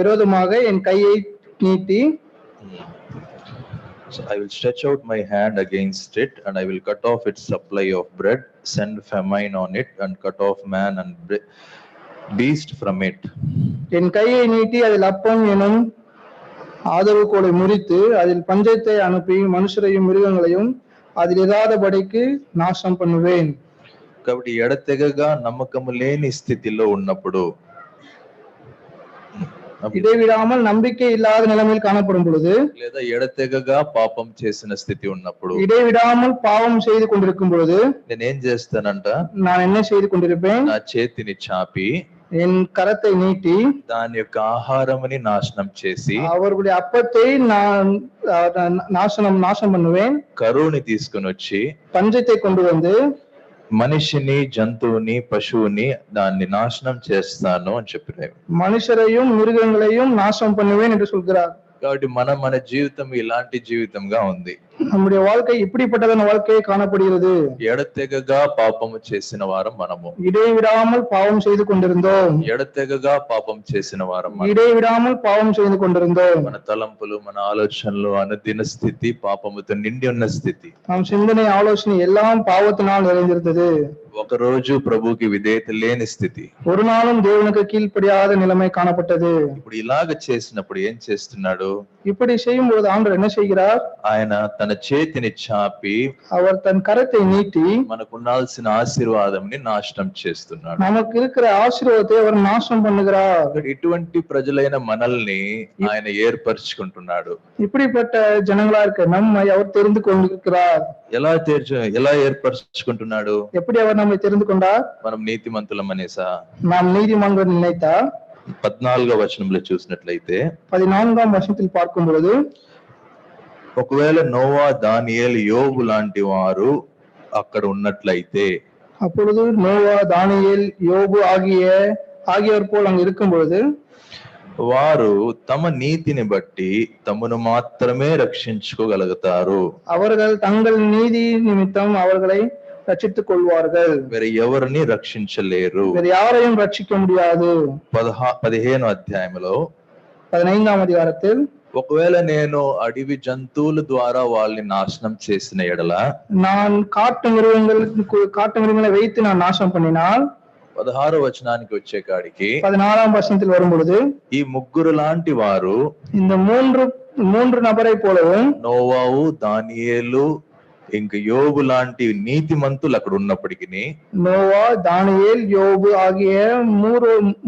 S3: விரோதமாக என் கையை நீட்டி
S1: So I will stretch out my hand against it, and I will cut off its supply of bread, send famine on it, and cut off man and beast from it.
S3: என் கையை நீட்டி அதில் அப்பம் எனும் ஆதரவுகோலை முறித்து அதில் பஞ்சத்தை அனுப்பி மனுஷரையும் மிருகங்களையும் அதில் இராதபடிக்கு నాశనం பண்ணுவேன்.
S1: కాబట్టి ఎడతెగగా నమ్మకము లేని స్థితిలో ఉన్నప్పుడు,
S3: இடைவிடாமல் நம்பிக்கை இல்லாத நிலைமையில் காணப்படும் பொழுது,
S1: లేదా ఎడతెగగా పాపం చేసిన స్థితి ఉన్నప్పుడు,
S3: இடைவிடாமல் பாவம் செய்து கொண்டிருக்கும் பொழுது
S1: నేనేం చేస్తానంట,
S3: நான் என்ன செய்து கொண்டிருப்பேன்,
S1: నా చేతిని చాపి
S3: என் கரத்தை நீட்டி
S1: దాని యొక్క ఆహారముని నాశనం చేసి
S3: அவர்களுடைய அப்பத்தை நான் நாசம் பண்ணுவேன்.
S1: కరువుని తీసుకొని వచ్చి
S3: பஞ்சத்தை கொண்டு வந்து
S1: మనిషిని, జంతువుని, పశువుని దాన్ని నాశనం చేస్తాను అని చెప్పినారు.
S3: மனுஷரையும் மிருகங்களையும் நாசம் பண்ணுவேன் என்று சொல்கிறார்.
S1: కాబట్టి మన జీవితం ఇలాంటి జీవితంగా ఉంది.
S3: நம்முடைய வாழ்க்கை இப்படிப்பட்டதான வாழ்க்கையை காணப்படுகிறது.
S1: ఎడతెగగా పాపము చేసిన వారం మనము,
S3: இடைவிடாமல் பாவம் செய்து கொண்டிருந்தோம்.
S1: ఎడతెగగా పాపం చేసిన వారం
S3: இடைவிடாமல் பாவம் செய்து கொண்டிருந்தோம்.
S1: మన తలంపులు, మన ఆలోచనలు, అనుదిన స్థితి పాపముతో నిండి ఉన్న స్థితి.
S3: நம் சிந்தனை, ஆலோசனை எல்லாம் பாவத்தினால் நிறைந்திருந்தது.
S1: ఒక రోజు ప్రభుకి విధేయత లేని స్థితి,
S3: ஒரு நாளும் தேவனுக்கு கீழ்ப்படியாத நிலைமை காணப்பட்டது.
S1: ఇప్పుడు ఇలాగ చేసినప్పుడు ఏం చేస్తున్నాడు,
S3: இப்படி செய்யும் பொழுது ஆண்டவர் என்ன செய்கிறார்,
S1: ఆయన తన చేతిని చాపి
S3: அவர் தன் கரத்தை நீட்டி
S1: మనకు ఉండాల్సిన ఆశీర్వాదంని నాశనం చేస్తున్నాడు.
S3: நமக்கு இருக்கிற ஆசீர்வாதத்தை அவர் நாசம் பண்ணுகிறார்.
S1: ఇటువంటి ప్రజలైన మనల్ని ఆయన ఏర్పరచుకుంటున్నాడు.
S3: இப்படிப்பட்ட ஜனங்களா இருக்க நம்மை அவர் தெரிந்து கொண்டிருக்கிறார்.
S1: ఎలా ఏర్పరచుకుంటున్నాడు,
S3: எப்படி அவர் நம்மை தெரிந்து கொண்டார்,
S1: మనం నీతిమంతులం అనేసా,
S3: நாம் நீதிமன்றம் நினைத்தா
S1: 14వ వచనంలో చూసినట్లయితే
S3: 14ஆம் வசனத்தில் பார்க்கும் பொழுது,
S1: ఒకవేళ నోవా, దానియేలు, యోబు లాంటి వారు అక్కడ ఉన్నట్లయితే,
S3: அப்பொழுது நோவா, தானியேல், யோபு ஆகியோர் போல் அங்கு இருக்கும் பொழுது,
S1: వారు తమ నీతిని బట్టి తమను మాత్రమే రక్షించుకోగలుగుతారు.
S3: அவர்கள் தங்கள் நீதி நிமித்தம் அவர்களை ரட்சித்துக் கொள்வார்கள்,
S1: వేరే ఎవరిని రక్షించలేరు.
S3: வேறு யாரையும் ரட்சிக்க முடியாது.
S1: 15వ అధ్యాయంలో
S3: 15ஆம் அதிகாரத்தில்,
S1: ఒకవేళ నేను అడవి జంతువుల ద్వారా వాళ్ళని నాశనం చేసిన ఎడల,
S3: நான் காட்டு மிருகங்களை வைத்து நான் நாசம் பண்ணினால்,
S1: 16వ వచనానికి వచ్చే కాడికి
S3: 16ஆம் வசனத்தில் வரும் பொழுது,
S1: ఈ ముగ్గురు లాంటి వారు,
S3: இந்த மூன்று நபரை போலவும்
S1: నోవావు, దానియేలు, ఇంక యోబు లాంటి నీతిమంతులు అక్కడ ఉన్నప్పటికీ,
S3: நோவா, தானியேல், யோபு ஆகிய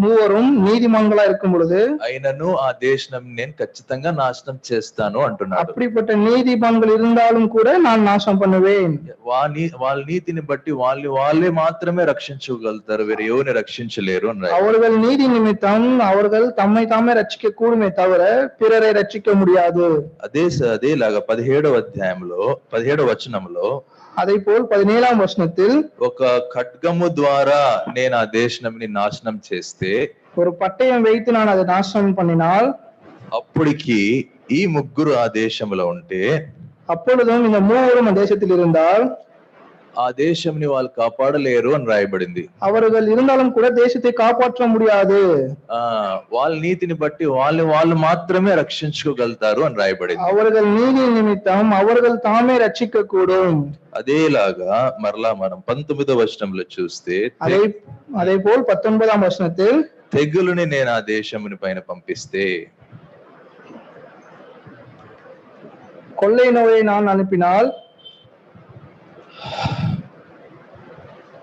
S3: மூவரும் நீதிமான்களா இருக்கும் பொழுது,
S1: అయినను ఆ దేశం నేను ఖచ్చితంగా నాశనం చేస్తాను అంటున్నాడు.
S3: அப்படிப்பட்ட நீதிமான்கள் இருந்தாலும் கூட நான் நாசம் பண்ணுவேன்.
S1: వాళ్ళ నీతిని బట్టి వాళ్ళే మాత్రమే రక్షించగలుగుతారు, వేరే ఎవరిని రక్షించలేరు అని.
S3: அவர்கள் நீதி நிமித்தம் அவர்கள் தம்மை தாமே ரட்சிக்க கூடுமே தவிர பிறரை ரட்சிக்க முடியாது.
S1: అదేలాగా 17వ అధ్యాయంలో 17వ వచనంలో,
S3: அதை போல் 17ஆம் வசனத்தில்,
S1: ఒక ఖడ్గము ద్వారా నేను ఆ దేశాన్ని నాశనం చేస్తే,
S3: ஒரு పట్టయం வைத்து நான் அதை நாசனம் பண்ணினால்,
S1: అప్పటికి ఈ ముగ్గురు ఆ దేశంలో ఉంటే,
S3: அப்பொழுதும் இந்த மூவரும் தேசத்தில் இருந்தால்
S1: ఆ దేశంని వాళ్ళు కాపాడలేరు అని రాయబడింది.
S3: அவர்கள் இருந்தாலும் கூட தேசத்தை காப்பாற்ற முடியாது.
S1: వాళ్ళ నీతిని బట్టి వాళ్ళు మాత్రమే రక్షించుకోగలుగుతారు అని రాయబడింది.
S3: அவர்கள் நீதி நிமித்தம் அவர்கள் தாமே ரட்சிக்க கூடும்.
S1: అదేలాగా మరలా మనం 19వ వచనంలో చూస్తే,
S3: அதே போல் 19ஆம் வசனத்தில்,
S1: తెగులుని నేను ఆ దేశముని పైన పంపిస్తే,
S3: கொள்ளை நோயை நான் அனுப்பினால்,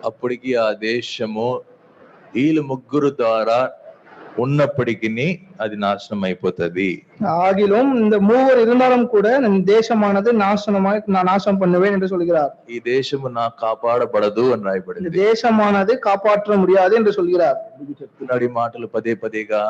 S1: అప్పటికి ఆ దేశము వీళ్ళు ముగ్గురు ద్వారా ఉన్నప్పటికీ అది నాశనం అయిపోతుంది.
S3: ஆகிலும் இந்த மூவர் இருந்தாலும் கூட தேசமானது நாசம் பண்ணுவேன் என்று சொல்கிறார்.
S1: ఈ దేశము నా కాపాడబడదు అని రాయబడింది.
S3: தேசமானது காப்பாற்ற முடியாது என்று சொல்கிறார்.
S1: చెప్తున్నాడు ఈ మాటలు పదే పదేగా.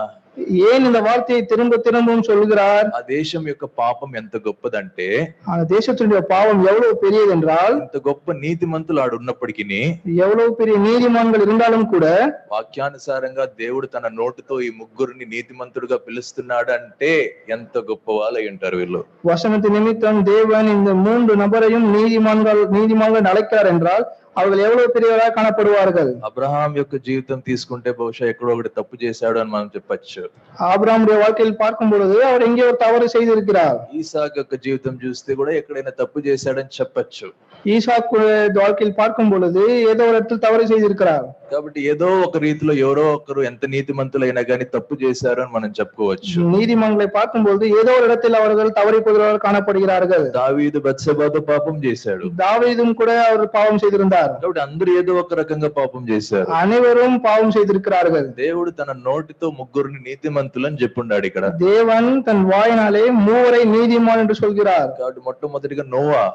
S3: ஏன் இந்த வார்த்தையை திரும்ப திரும்பவும் சொல்கிறார்?
S1: ఆ దేశం యొక్క పాపం ఎంత గొప్పదంటే,
S3: அந்த தேசத்துடைய பாவம் எவ்வளவு பெரியது என்றால்,
S1: ఇంత గొప్ప నీతిమంతులు ఆడు ఉన్నప్పటికీ,
S3: எவ்வளவு பெரிய நீதிமான்கள் இருந்தாலும் கூட,
S1: వాక్యానుసారంగా దేవుడు తన నోటితో ఈ ముగ్గురిని నీతిమంతుడుగా పిలుస్తున్నాడు అంటే ఎంత గొప్ప వాళ్ళు అయి ఉంటారు వీళ్ళు.
S3: வசனத்து நிமித்தம் தேவன் இந்த மூன்று நபரையும் நீதிமான்கள் அழைக்கிறார் என்றால் அவர்கள் எவ்வளவு பெரியவராக காணப்படுவார்கள்.
S1: అబ్రహాం యొక్క జీవితం తీసుకుంటే బహుశా ఎక్కడో ఒకటి తప్పు చేశాడు అని మనం చెప్పొచ్చు.
S3: ஆபிரகாமுடைய வாழ்க்கையில் பார்க்கும் பொழுது அவர் எங்கே ஒரு தவறு செய்திருக்கிறார்.
S1: ఈసాకు యొక్క జీవితం చూస్తే కూడా ఎక్కడైనా తప్పు చేశాడని చెప్పొచ్చు.
S3: ஈசாக்கு வாழ்க்கையில் பார்க்கும் பொழுது ஏதோ ஒரு இடத்தில் தவறு செய்திருக்கிறார்.
S1: కాబట్టి ఏదో ఒక రీతిలో ఎవరో ఒకరు ఎంత నీతిమంతులైనా కానీ తప్పు చేశారు అని మనం చెప్పుకోవచ్చు.
S3: நீதிமன்களை பார்க்கும்போது ஏதோ ஒரு இடத்தில் அவர்கள் தவறி போகிறவர்கள் காணப்படுகிறார்கள்.
S1: దావీదు బత్షెబాతో పాపం చేశాడు.
S3: தாவீதும் கூட அவர் பாவம் செய்திருந்தார்.
S1: కాబట్టి అందరూ ఏదో ఒక రకంగా పాపం చేశారు.
S3: அனைவரும் பாவம் செய்திருக்கிறார்கள்.
S1: దేవుడు తన నోటితో ముగ్గురిని నీతిమంతులని చెప్పున్నాడు ఇక్కడ.
S3: தேவன் தன் வாயினாலே மூவரை நீதிமான் என்று சொல்கிறார்.
S1: కాబట్టి మొట్టమొదటిగా నోవా,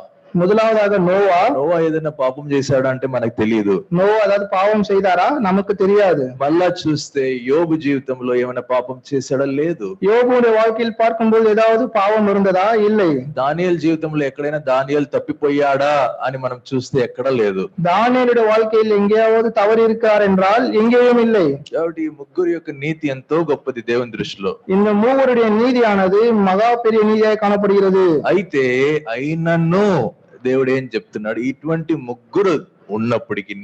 S3: முதலாவதாக நோவா
S1: ఏదైనా పాపం చేశాడా అంటే మనకు తెలియదు.
S3: நோவா அதாவது பாவம் செய்தாரா நமக்கு தெரியாது.
S1: మళ్ళా చూస్తే యోబు జీవితంలో ఏమైనా పాపం చేశాడా? లేదు.
S3: யோபுடைய வாழ்க்கையில் பார்க்கும்போது ஏதாவது பாவம் இருந்ததா? இல்லை.
S1: దానియేలు జీవితంలో ఎక్కడైనా దానియేలు తప్పిపోయాడా అని మనం చూస్తే ఎక్కడా లేదు.
S3: தானிయేலுடைய வாழ்க்கையில் எங்கேயாவது தவறு இருக்கிறார் என்றால் எங்கேயும் இல்லை.
S1: కాబట్టి ఈ ముగ్గురు యొక్క నీతి ఎంతో గొప్పది దేవుని దృష్టిలో.
S3: இந்த மூவருடைய நீதியானது மகா பெரிய நீதியாக காணப்படுகிறது.
S1: అయితే అయినను దేవుడు ఏం చెప్తున్నాడు? ఇటువంటి ముగ్గురు ఉన్నప్పటికీ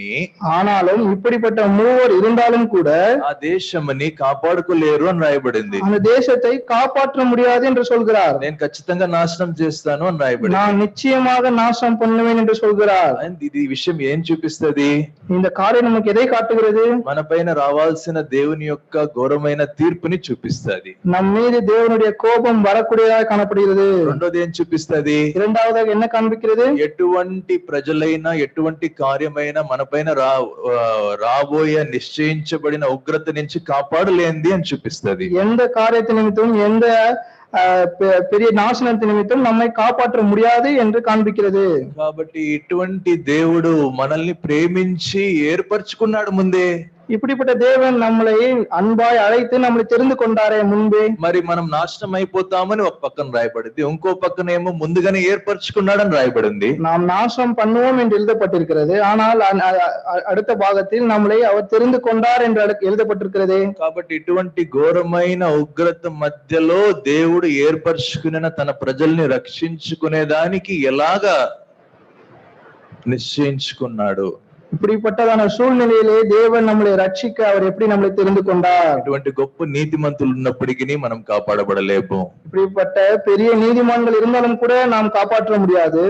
S3: ஆனாலும் இப்படிப்பட்ட மூவர் இருந்தாலும் கூட
S1: ఆ దేశంని కాపాడుకోలేరు అని రాయబడింది.
S3: அந்த தேசத்தை காப்பாற்ற முடியாது என்று சொல்கிறார்.
S1: నేను ఖచ్చితంగా నాశనం చేస్తాను అని రాయబడింది.
S3: நான் நிச்சயமாக நாசம் பண்ணுவேன் என்று சொல்கிறார்.
S1: ఇది విషయం ఏం చూపిస్తది?
S3: இந்த காரியம் நமக்கு எதை காட்டுகிறது?
S1: మన పైన రావాల్సిన దేవుని యొక్క ఘోరమైన తీర్పుని చూపిస్తది.
S3: நம் மீது தேவனுடைய கோபம் வரக்கூடியதாக காணப்படுகிறது.
S1: రెండోది ఏం చూపిస్తది?
S3: இரண்டாவதாக என்ன காண்பிக்கிறது?
S1: ఎటువంటి ప్రజలైనా ఎటువంటి కార్యమైన మన పైన రాబోయే నిశ్చయించబడిన ఉగ్రత నుంచి కాపాడలేంది అని చూపిస్తది.
S3: எந்த காரியத்தை நிமித்தம் எந்த பெரிய நாசனத்தை நிமித்தம் நம்மை காப்பாற்ற முடியாது என்று காண்பிக்கிறது.
S1: కాబట్టి ఇటువంటి దేవుడు మనల్ని ప్రేమించి ఏర్పరచుకున్నాడు ముందే.
S3: இப்படிப்பட்ட தேவன் நம்மளை அன்பாய் அழைத்து நம்மளை தெரிந்து கொண்டாரே முன்பே.
S1: మరి మనం నాశనం అయిపోతామని ఒక పక్కన రాయబడింది, ఇంకో పక్కన ఏమో ముందుగానే ఏర్పరచుకున్నాడని రాయబడింది.
S3: நாம் நாசம் பண்ணுவோம் என்று எழுதப்பட்டிருக்கிறது, ஆனால் அடுத்த பாகத்தில் நம்மளை அவர் தெரிந்து கொண்டார் என்று எழுதப்பட்டிருக்கிறது.
S1: కాబట్టి ఇటువంటి ఘోరమైన ఉగ్రత మధ్యలో దేవుడు ఏర్పరచుకున్న తన ప్రజల్ని రక్షించుకునే దానికి ఎలాగా నిశ్చయించుకున్నాడు?
S3: இப்படிப்பட்டதான சூழ்நிலையிலே தேவன் நம்மளை ரட்சிக்க அவர் எப்படி நம்மளை தெரிந்து கொண்டார்?
S1: ఇటువంటి గొప్ప నీతిమంతులు ఉన్నప్పటికీ మనం కాపాడబడలేము.
S3: இப்படிப்பட்ட பெரிய நீதிமான்கள் இருந்தாலும் கூட நாம் காப்பாற்ற முடியாது.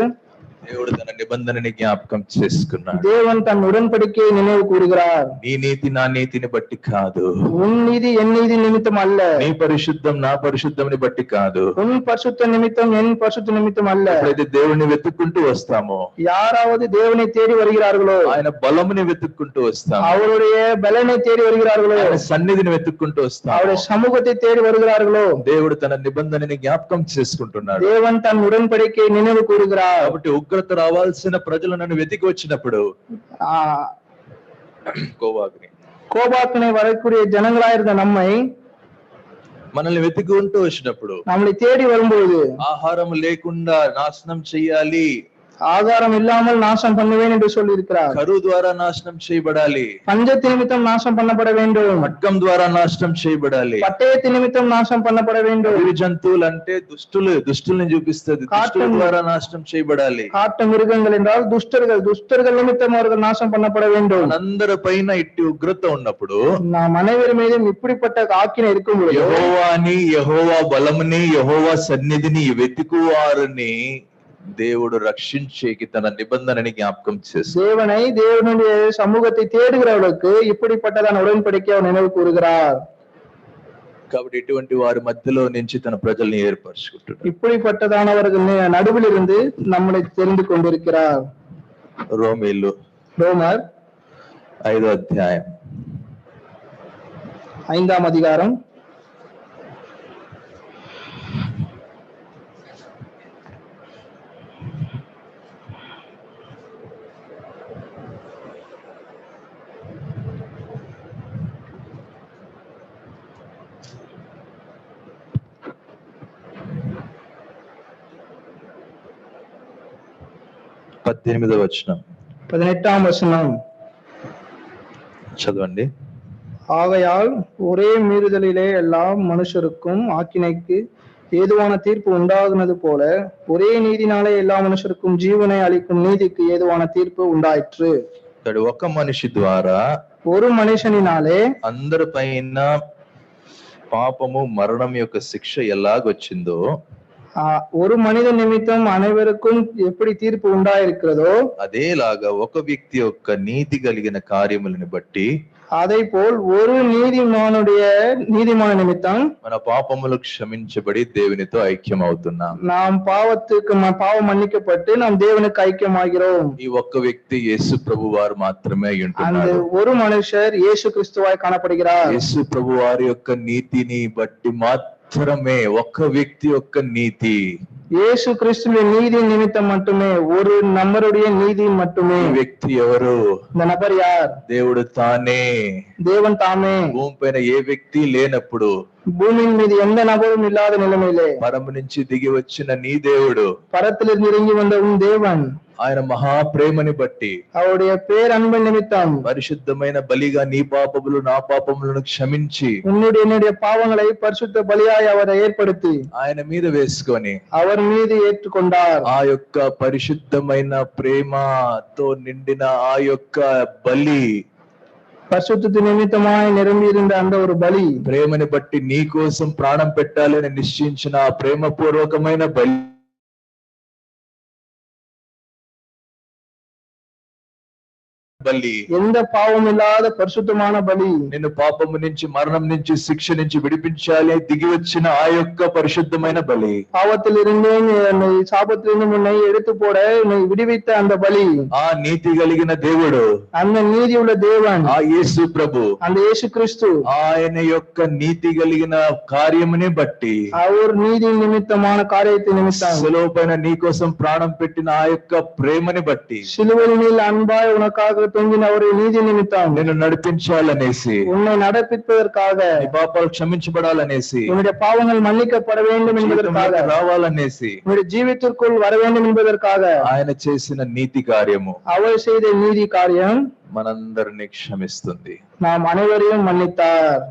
S1: దేవుడు తన నిబంధనని జ్ఞాపకం చేసుకున్నాడు.
S3: தேவன் தன் உடன்படிக்கையை நினைவு கூறுகிறார்.
S1: నీ నీతి నా నీతిని బట్టి కాదు,
S3: உன் நீதி என் நீதி நிமித்தம் அல்ல,
S1: నీ పరిశుద్ధం నా పరిశుద్ధంని బట్టి కాదు,
S3: உன் பரிசுத்த நிமித்தம் என் பரிசுத்த நிமித்தம் அல்ல.
S1: ఎప్పుడైతే దేవుడిని వెతుక్కుంటూ వస్తామో,
S3: யாராவது தேவனை தேடி வருகிறார்களோ,
S1: ఆయన బలముని వెతుక్కుంటూ వస్తాము,
S3: அவருடைய பலனை தேடி வருகிறார்களோ,
S1: ఆయన సన్నిధిని వెతుక్కుంటూ వస్తాము,
S3: அவருடைய சமூகத்தை தேடி வருகிறார்களோ,
S1: దేవుడు తన నిబంధనని జ్ఞాపకం చేసుకుంటున్నాడు.
S3: தேவன் தன் உடன்படிக்கையை நினைவு கூறுகிறார்.
S1: కాబట్టి ఉగ్రత రావాల్సిన ప్రజలు నన్ను వెతికి వచ్చినప్పుడు
S3: கோபாக்கினை வரக்கூடிய ஜனங்களாயிருந்த நம்மை
S1: మనల్ని వెతుకుంటూ వచ్చినప్పుడు,
S3: நம்மளை தேடி வரும்போது
S1: ఆహారం లేకుండా నాశనం చెయ్యాలి,
S3: ஆகாரம் இல்லாமல் நாசம் பண்ணுவேன் என்று சொல்லி இருக்கிறார்.
S1: కరువు ద్వారా నాశనం చేయబడాలి,
S3: பஞ்சத்து நிமித்தம் நாசம் பண்ணப்பட வேண்டும்,
S1: ఖడ్గం ద్వారా నాశనం చేయబడాలి,
S3: பட்டயத்து నిమిత్తం నాశం பண்ணப்பட வேண்டும்.
S1: అడవి జంతువులు అంటే దుష్టుల్ని చూపిస్తుంది, దుష్టుల ద్వారా నాశనం చేయబడాలి.
S3: காட்டு மிருகங்கள் என்றால் துஷ்டர்கள் நிமித்தம் அவர்கள் நாசம் பண்ணப்பட வேண்டும்.
S1: అందరి పైన ఇట్టి ఉగ్రత ఉన్నప్పుడు,
S3: நாம் அனைவர் மீதும் இப்படிப்பட்ட ஆக்கினை இருக்கும் பொழுது
S1: యెహోవాని, యెహోవా బలముని, యెహోవా సన్నిధిని వెతుకువారిని దేవుడు రక్షించేకి తన నిబంధనని జ్ఞాపకం చేస్తాడు.
S3: தேவனை, தேவனுடைய சமூகத்தை தேடுகிறவர்களுக்கு இப்படிப்பட்டதான உடன்படிக்கை அவர் நினைவு கூறுகிறார்.
S1: కాబట్టి ఇటువంటి వారి మధ్యలో నుంచి తన ప్రజల్ని ఏర్పరచుకుంటున్నాడు.
S3: இப்படிப்பட்டதானவர்கள் நடுவில் இருந்து நம்மளை தெரிந்து கொண்டிருக்கிறார்.
S1: రోమీలు
S3: ரோமர்
S1: 5వ అధ్యాయం
S3: 5ஆம் அதிகாரம்
S1: 18వ వచనం
S3: 18ஆம் வசனம்
S1: చదవండి.
S3: ஆகையால் ஒரே மீறுதலிலே எல்லா மனுஷருக்கும் ஆக்கினைக்கு ஏதுவான தீர்ப்பு உண்டாகுனது போல ஒரே நீதினாலே எல்லா மனுஷருக்கும் ஜீவனை அளிக்கும் நீதிக்கு ஏதுவான தீர்ப்பு உண்டாயிற்று.
S1: ఒక మనిషి ద్వారా
S3: ஒரு మనిషినినాలే
S1: అందరి పైన పాపము మరణం యొక్క శిక్ష ఎలాగొచ్చిందో
S3: ஒரு மனித நிமித்தம் அனைவருக்கும் எப்படி தீர்ப்பு உண்டாயிருக்கிறதோ
S1: అదేలాగా ఒక వ్యక్తి యొక్క నీతి కలిగిన కార్యములను బట్టి
S3: அதை போல் ஒரு நீதிமான நிமித்தம்
S1: మన పాపములు క్షమించబడి దేవునితో ఐక్యం అవుతున్నాం.
S3: நாம் பாவம் மன்னிக்கப்பட்டு நாம் தேவனுக்கு ஐக்கியமாகிறோம்.
S1: ఈ ఒక్క వ్యక్తి యేసు ప్రభు వారు మాత్రమే
S3: அந்த ஒரு மனுஷர் இயேசு கிறிஸ்துவாய் காணப்படுகிறார்.
S1: యేసు ప్రభు వారి యొక్క నీతిని బట్టి మాత్రమే ఒక్క వ్యక్తి యొక్క నీతి,
S3: இயேசு கிறிஸ்துவின் நீதி நிமித்தம் மட்டுமே, ஒரு நபருடைய நீதி மட்டுமே.
S1: వ్యక్తి ఎవరు?
S3: இந்த நபர் யார்?
S1: దేవుడు తానే.
S3: தேவன் தாமே.
S1: భూమి పైన ఏ వ్యక్తి లేనప్పుడు,
S3: பூமியின் மீது எந்த நபரும் இல்லாத நிலைமையிலே
S1: పరము నుంచి దిగి వచ్చిన నీ దేవుడు,
S3: பரத்திலிருந்து இறங்கி வந்த உன் தேவன்,
S1: ఆయన మహాప్రేమని బట్టి
S3: அவருடைய பேரன்பு நிமித்தம்
S1: పరిశుద్ధమైన బలిగా నీ పాపములు నా పాపములను క్షమించి
S3: என்னுடைய பாவங்களை பரிசுத்த பலியாய் அவரை ஏற்படுத்தி
S1: ఆయన మీద వేసుకొని
S3: அவர் மீது ஏற்றுக்கொண்டார்.
S1: ఆ యొక్క పరిశుద్ధమైన ప్రేమతో నిండిన ఆ యొక్క బలి,
S3: பரிசுத்த நிமித்தமாய் நிரம்பி இருந்த அந்த ஒரு பலி,
S1: ప్రేమని బట్టి నీ కోసం ప్రాణం పెట్టాలని నిశ్చయించిన ఆ ప్రేమపూర్వకమైన బలి
S3: எந்த பாவம் இல்லாத பரிசுத்தமான பலி,
S1: నిన్ను పాపము నుంచి మరణం నుంచి శిక్ష నుంచి విడిపించాలి దిగి వచ్చిన ఆ యొక్క పరిశుద్ధమైన బలి,
S3: பாவத்திலிருந்து சாபத்திலிருந்து உன்னை எடுத்து போட உன்னை விடுவித்த அந்த பலி,
S1: ఆ నీతి కలిగిన దేవుడు,
S3: அந்த நீதி உள்ள தேவன்,
S1: ఆ యేసు ప్రభు,
S3: அந்த இயேசு கிறிஸ்து,
S1: ఆయన యొక్క నీతి కలిగిన కార్యముని బట్టి,
S3: அவர் நீதி నిమిత్తமான காரியத்தை நிமித்தம்
S1: సిలువ పైన నీ కోసం ప్రాణం పెట్టిన ఆ యొక్క ప్రేమని బట్టి,
S3: சிலுவையில் அன்பாய் உனக்காக தொங்கின ஒரு நீதி நிமித்தம்
S1: నిన్ను నడిపించాలనేసి,
S3: உன்னை நடப்பிப்பதற்காக,
S1: నీ పాపాలు క్షమించబడాలనేసి,
S3: உன்னுடைய பாவங்கள் மன்னிக்கப்பட வேண்டும் என்பதற்காக,
S1: రావాలనేసి,
S3: உன்னுடைய ஜீவித்திற்குள் வர வேண்டும் என்பதற்காக
S1: ఆయన చేసిన నీతి కార్యము
S3: அவர் செய்த நீதி காரியம்
S1: మనందరినీ క్షమిస్తుంది.
S3: நாம் அனைவரையும் மன்னித்தார்.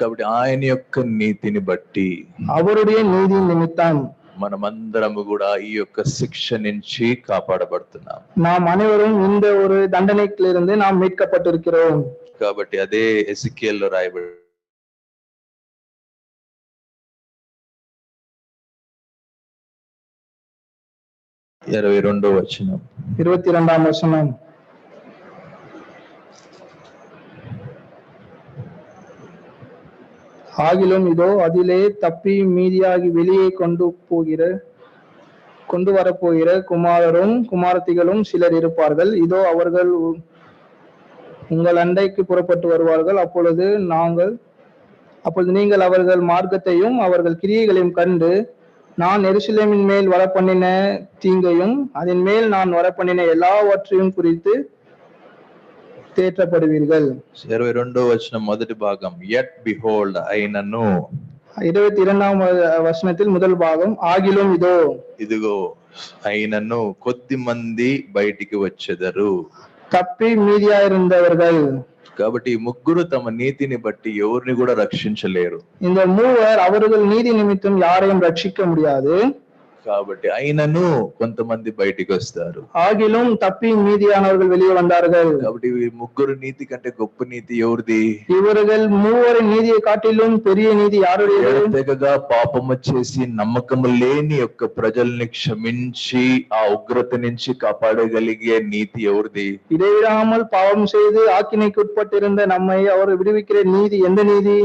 S1: కాబట్టి ఆయన యొక్క నీతిని బట్టి,
S3: அவருடைய நீதி நிமித்தம்
S1: మనమందరము కూడా ఈ యొక్క శిక్ష నుంచి కాపాడబడుతున్నాం.
S3: நாம் అனைవரும் இந்த ஒரு தண்டனையிலிருந்து நாம் மீட்கப்பட்டிருக்கிறோம்.
S1: కాబట్టి అదే ఎజికియేల్లో రాయబడి 22వ వచనం.
S3: 22వ వచనం. ஆகிலும் இதோ அதிலே தப்பி மீதியாகி வெளியே கொண்டு வரப்போகிற குமாரரும் குமாரத்திகளும் சிலர் இருப்பார்கள். இதோ அவர்கள் உங்கள் அண்டைக்கு புறப்பட்டு வருவார்கள். அப்பொழுது நீங்கள் அவர்கள் மார்க்கத்தையும் அவர்கள் கிரியைகளையும் கண்டு, நான் எருசலேமின் மேல் வரப்பண்ணின தீங்கையும் அதன் மேல் நான் வரப்பண்ணின எல்லாவற்றையும் குறித்து தேற்றப்படுவீர்கள்.
S1: 22వ వచనం మొదటి భాగం. yet behold అయినను.
S3: 22వ వచనத்தில் முதல் భాగం ఆగిலும் இதோ,
S1: ఇదిగో అయినను కొద్ది మంది బయటికి వచ్చెదరు.
S3: తప్పి మీదియా இருந்தவர்கள்.
S1: కాబట్టి ఈ ముగ్గురు తమ నీతిని బట్టి ఎవరిని కూడా రక్షించలేరు.
S3: இந்த மூவர் அவர்கள் நீதி நிமித்தம் யாரையும் ரட்சிக்க முடியாது.
S1: కాబట్టి అయినను కొంతమంది బయటికి వస్తారు.
S3: ஆகிலும் தப்பி மீதியானவர்கள் வெளியே வந்தார்கள்.
S1: కాబట్టి ఈ ముగ్గురు నీతి కంటే గొప్ప నీతి ఎవరిది?
S3: இவர்கள் மூவரின் நீதியை காட்டிலும் பெரிய நீதி யாருடையது?
S1: తెగగా పాపము చేసి నమ్మకము లేని యొక్క ప్రజల్ని క్షమించి ఆ ఉగ్రత నుంచి కాపాడగలిగే నీతి ఎవరిది?
S3: இடைவிடாமல் பாவம் செய்து ஆக்கினைக்கு உட்பட்டிருந்த நம்மை அவர் விடுவிக்கிற நீதி எந்த நீதி?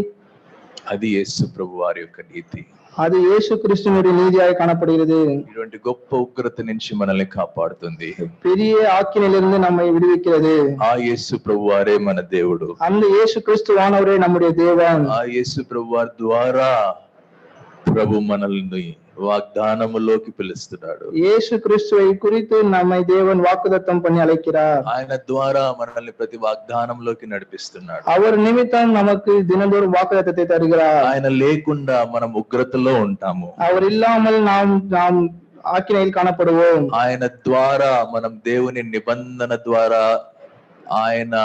S1: అది యేసు ప్రభు వారి యొక్క నీతి.
S3: அது இயேசு கிறிஸ்துவினுடைய நீதியாய் காணப்படுகிறது.
S1: ఇటువంటి గొప్ప ఉగ్రత నుంచి మనల్ని కాపాడుతుంది.
S3: பெரிய ஆக்கினையிலிருந்து நம்மை விடுவிக்கிறது.
S1: ఆ యేసు ప్రభు వారే మన దేవుడు.
S3: அந்த இயேசு கிறிஸ்துவானவரே நம்முடைய தேவன்.
S1: ఆ యేసు ప్రభు వారి ద్వారా ప్రభు మనల్ని వాగ్దానములోకి పిలుస్తున్నాడు.
S3: இயேசு கிறிஸ்துவை குறித்து நம்மை தேவன் வாக்குத்தத்தம் பண்ணி அழைக்கிறார்.
S1: ఆయన ద్వారా మనల్ని ప్రతి వాగ్దానంలోకి నడిపిస్తున్నాడు.
S3: அவர் నిమిత్తం நமக்கு தினந்தோறும் வாக்குத்தத்தத்தை தருகிறார்.
S1: ఆయన లేకుండా మనం ఉగ్రతలో ఉంటాము.
S3: அவர் இல்லாமல் நாம் ஆக்கினையில் காணப்படுவோம்.
S1: ఆయన ద్వారా మనం దేవుని నిబంధన ద్వారా ఆయన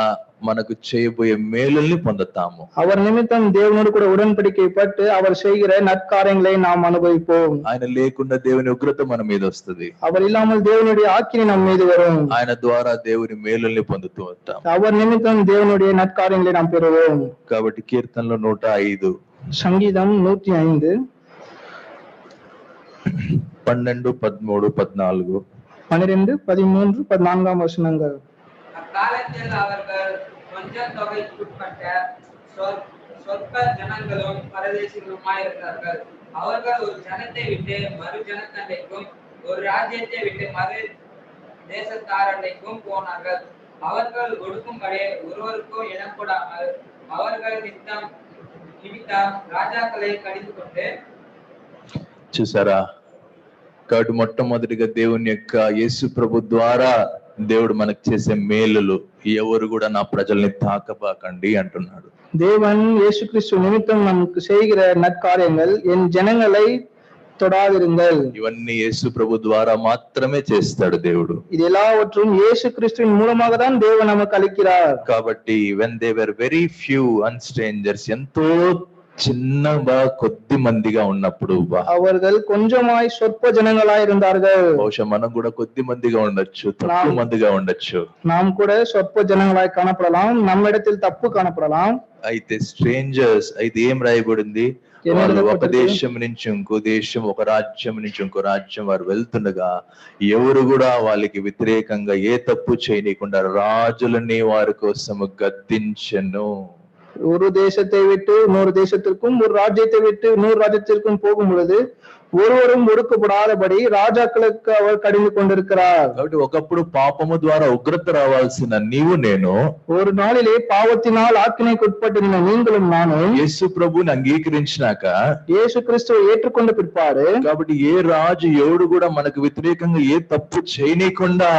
S1: మనకు చేయబోయే మేలుల్ని పొందుతాము.
S3: அவர் நிமித்தம் தேவனோடு கூட உடன்படிக்கை பட்டு அவர் செய்கிற நற்காரியங்களை நாம் அனுபவிப்போம்.
S1: ఆయన లేకుండా దేవుని ఉగ్రత మన మీద వస్తుంది.
S3: அவர் இல்லாமல் தேவனுடைய ஆக்கினை நம் மீது வரும்.
S1: ఆయన ద్వారా దేవుని మేలుల్ని పొందుతూ ఉంటాం.
S3: அவர் நிமித்தம் தேவனுடைய நற்காரியங்களை நாம் பெறுவோம்.
S1: కాబట్టి కీర్తనలో 105
S3: சங்கீதம் 105
S1: 12, 13, 14
S3: 12, 13, 14 வசனங்கள்.
S2: அக்காலத்தில் அவர்கள் கொஞ்சம் தொகைக்குட்பட்ட சொற்ப ஜனங்களும் பரதேசிகளுமாயிருந்தார்கள். அவர்கள் ஒரு ஜனத்தை விட்டு மறு ஜனத்தண்டைக்கும் ஒரு ராஜ்யத்தை விட்டு மறு தேசத்தாரண்டைக்கும் போனார்கள். அவர்கள் ஒடுக்கும்படி ஒருவருக்கும் இடம் கொடாமல் அவர்கள் நிமித்தம் రాజాకలే కడిగి కొట్టే.
S1: చూసారా, కాబట్టి మొట్టమొదటిగా దేవుని యొక్క యేసు ప్రభు ద్వారా దేవుడు మనకు చేసే మేలులు, ఎవరు కూడా నా ప్రజల్ని తాకబాకండి అంటున్నాడు.
S3: தேவன் இயேசு கிறிஸ்து நிமித்தம் நமக்கு செய்கிற நற்காரியங்கள் என் ஜனங்களை தொடாதிருங்கள்.
S1: ఇవన్నీ యేసు ప్రభు ద్వారా మాత్రమే చేస్తాడు దేవుడు.
S3: இது எல்லாவற்றும் இயேசு கிறிஸ்துவின் மூலமாக தான் தேவன் நமக்கு அளிக்கிறார்.
S1: కాబట్టి when they were very few and strangers, ఎంతో చిన్నగా కొద్ది మందిగా ఉన్నప్పుడు
S3: அவர்கள் கொஞ்சமாய் சொற்ப ஜனங்களாய் இருந்தார்கள்.
S1: బహుశా మనం కూడా కొద్ది మందిగా ఉండొచ్చు, తక్కువ మందిగా ఉండొచ్చు.
S3: நாம் கூட சொற்ப ஜனங்களாய் காணப்படலாம், நம்மிடத்தில் தப்பு காணப்படலாம்.
S1: అయితే స్ట్రేంజర్స్, అయితే ఏం రాయబడింది? వాళ్ళు ఒక దేశం నుంచి ఇంకో దేశం, ఒక రాజ్యం నుంచి ఇంకో రాజ్యం వారు వెళ్తుండగా ఎవరు కూడా వాళ్ళకి వ్యతిరేకంగా ఏ తప్పు చేయకుండా రాజులని వారి కోసం గద్దించెను.
S3: ஒரு தேசத்தை விட்டு இன்னொரு தேசத்திற்கும், ஒரு ராஜ்யத்தை விட்டு இன்னொரு ராஜ்யத்திற்கும் போகும் பொழுது ஒருவரும் ஒடுக்கப்படாதபடி ராஜாக்களுக்கு அவர் கடிந்து கொண்டிருக்கிறார்.
S1: కాబట్టి ఒకప్పుడు పాపము ద్వారా ఉగ్రత రావాల్సిన నీవు నేను
S3: ஒரு நாளிலே பாவத்தினால் ஆக்கினைக்கு உட்பட்டிருந்த நீங்களும் நானும்
S1: యేసు ప్రభుని అంగీకరించినాక,
S3: இயேசு கிறிஸ்துவை ஏற்றுக்கொண்ட பிற்பாடு,
S1: కాబట్టి ఏ రాజు ఎవడు కూడా మనకు వ్యతిరేకంగా ఏ తప్పు చేయనీయకుండా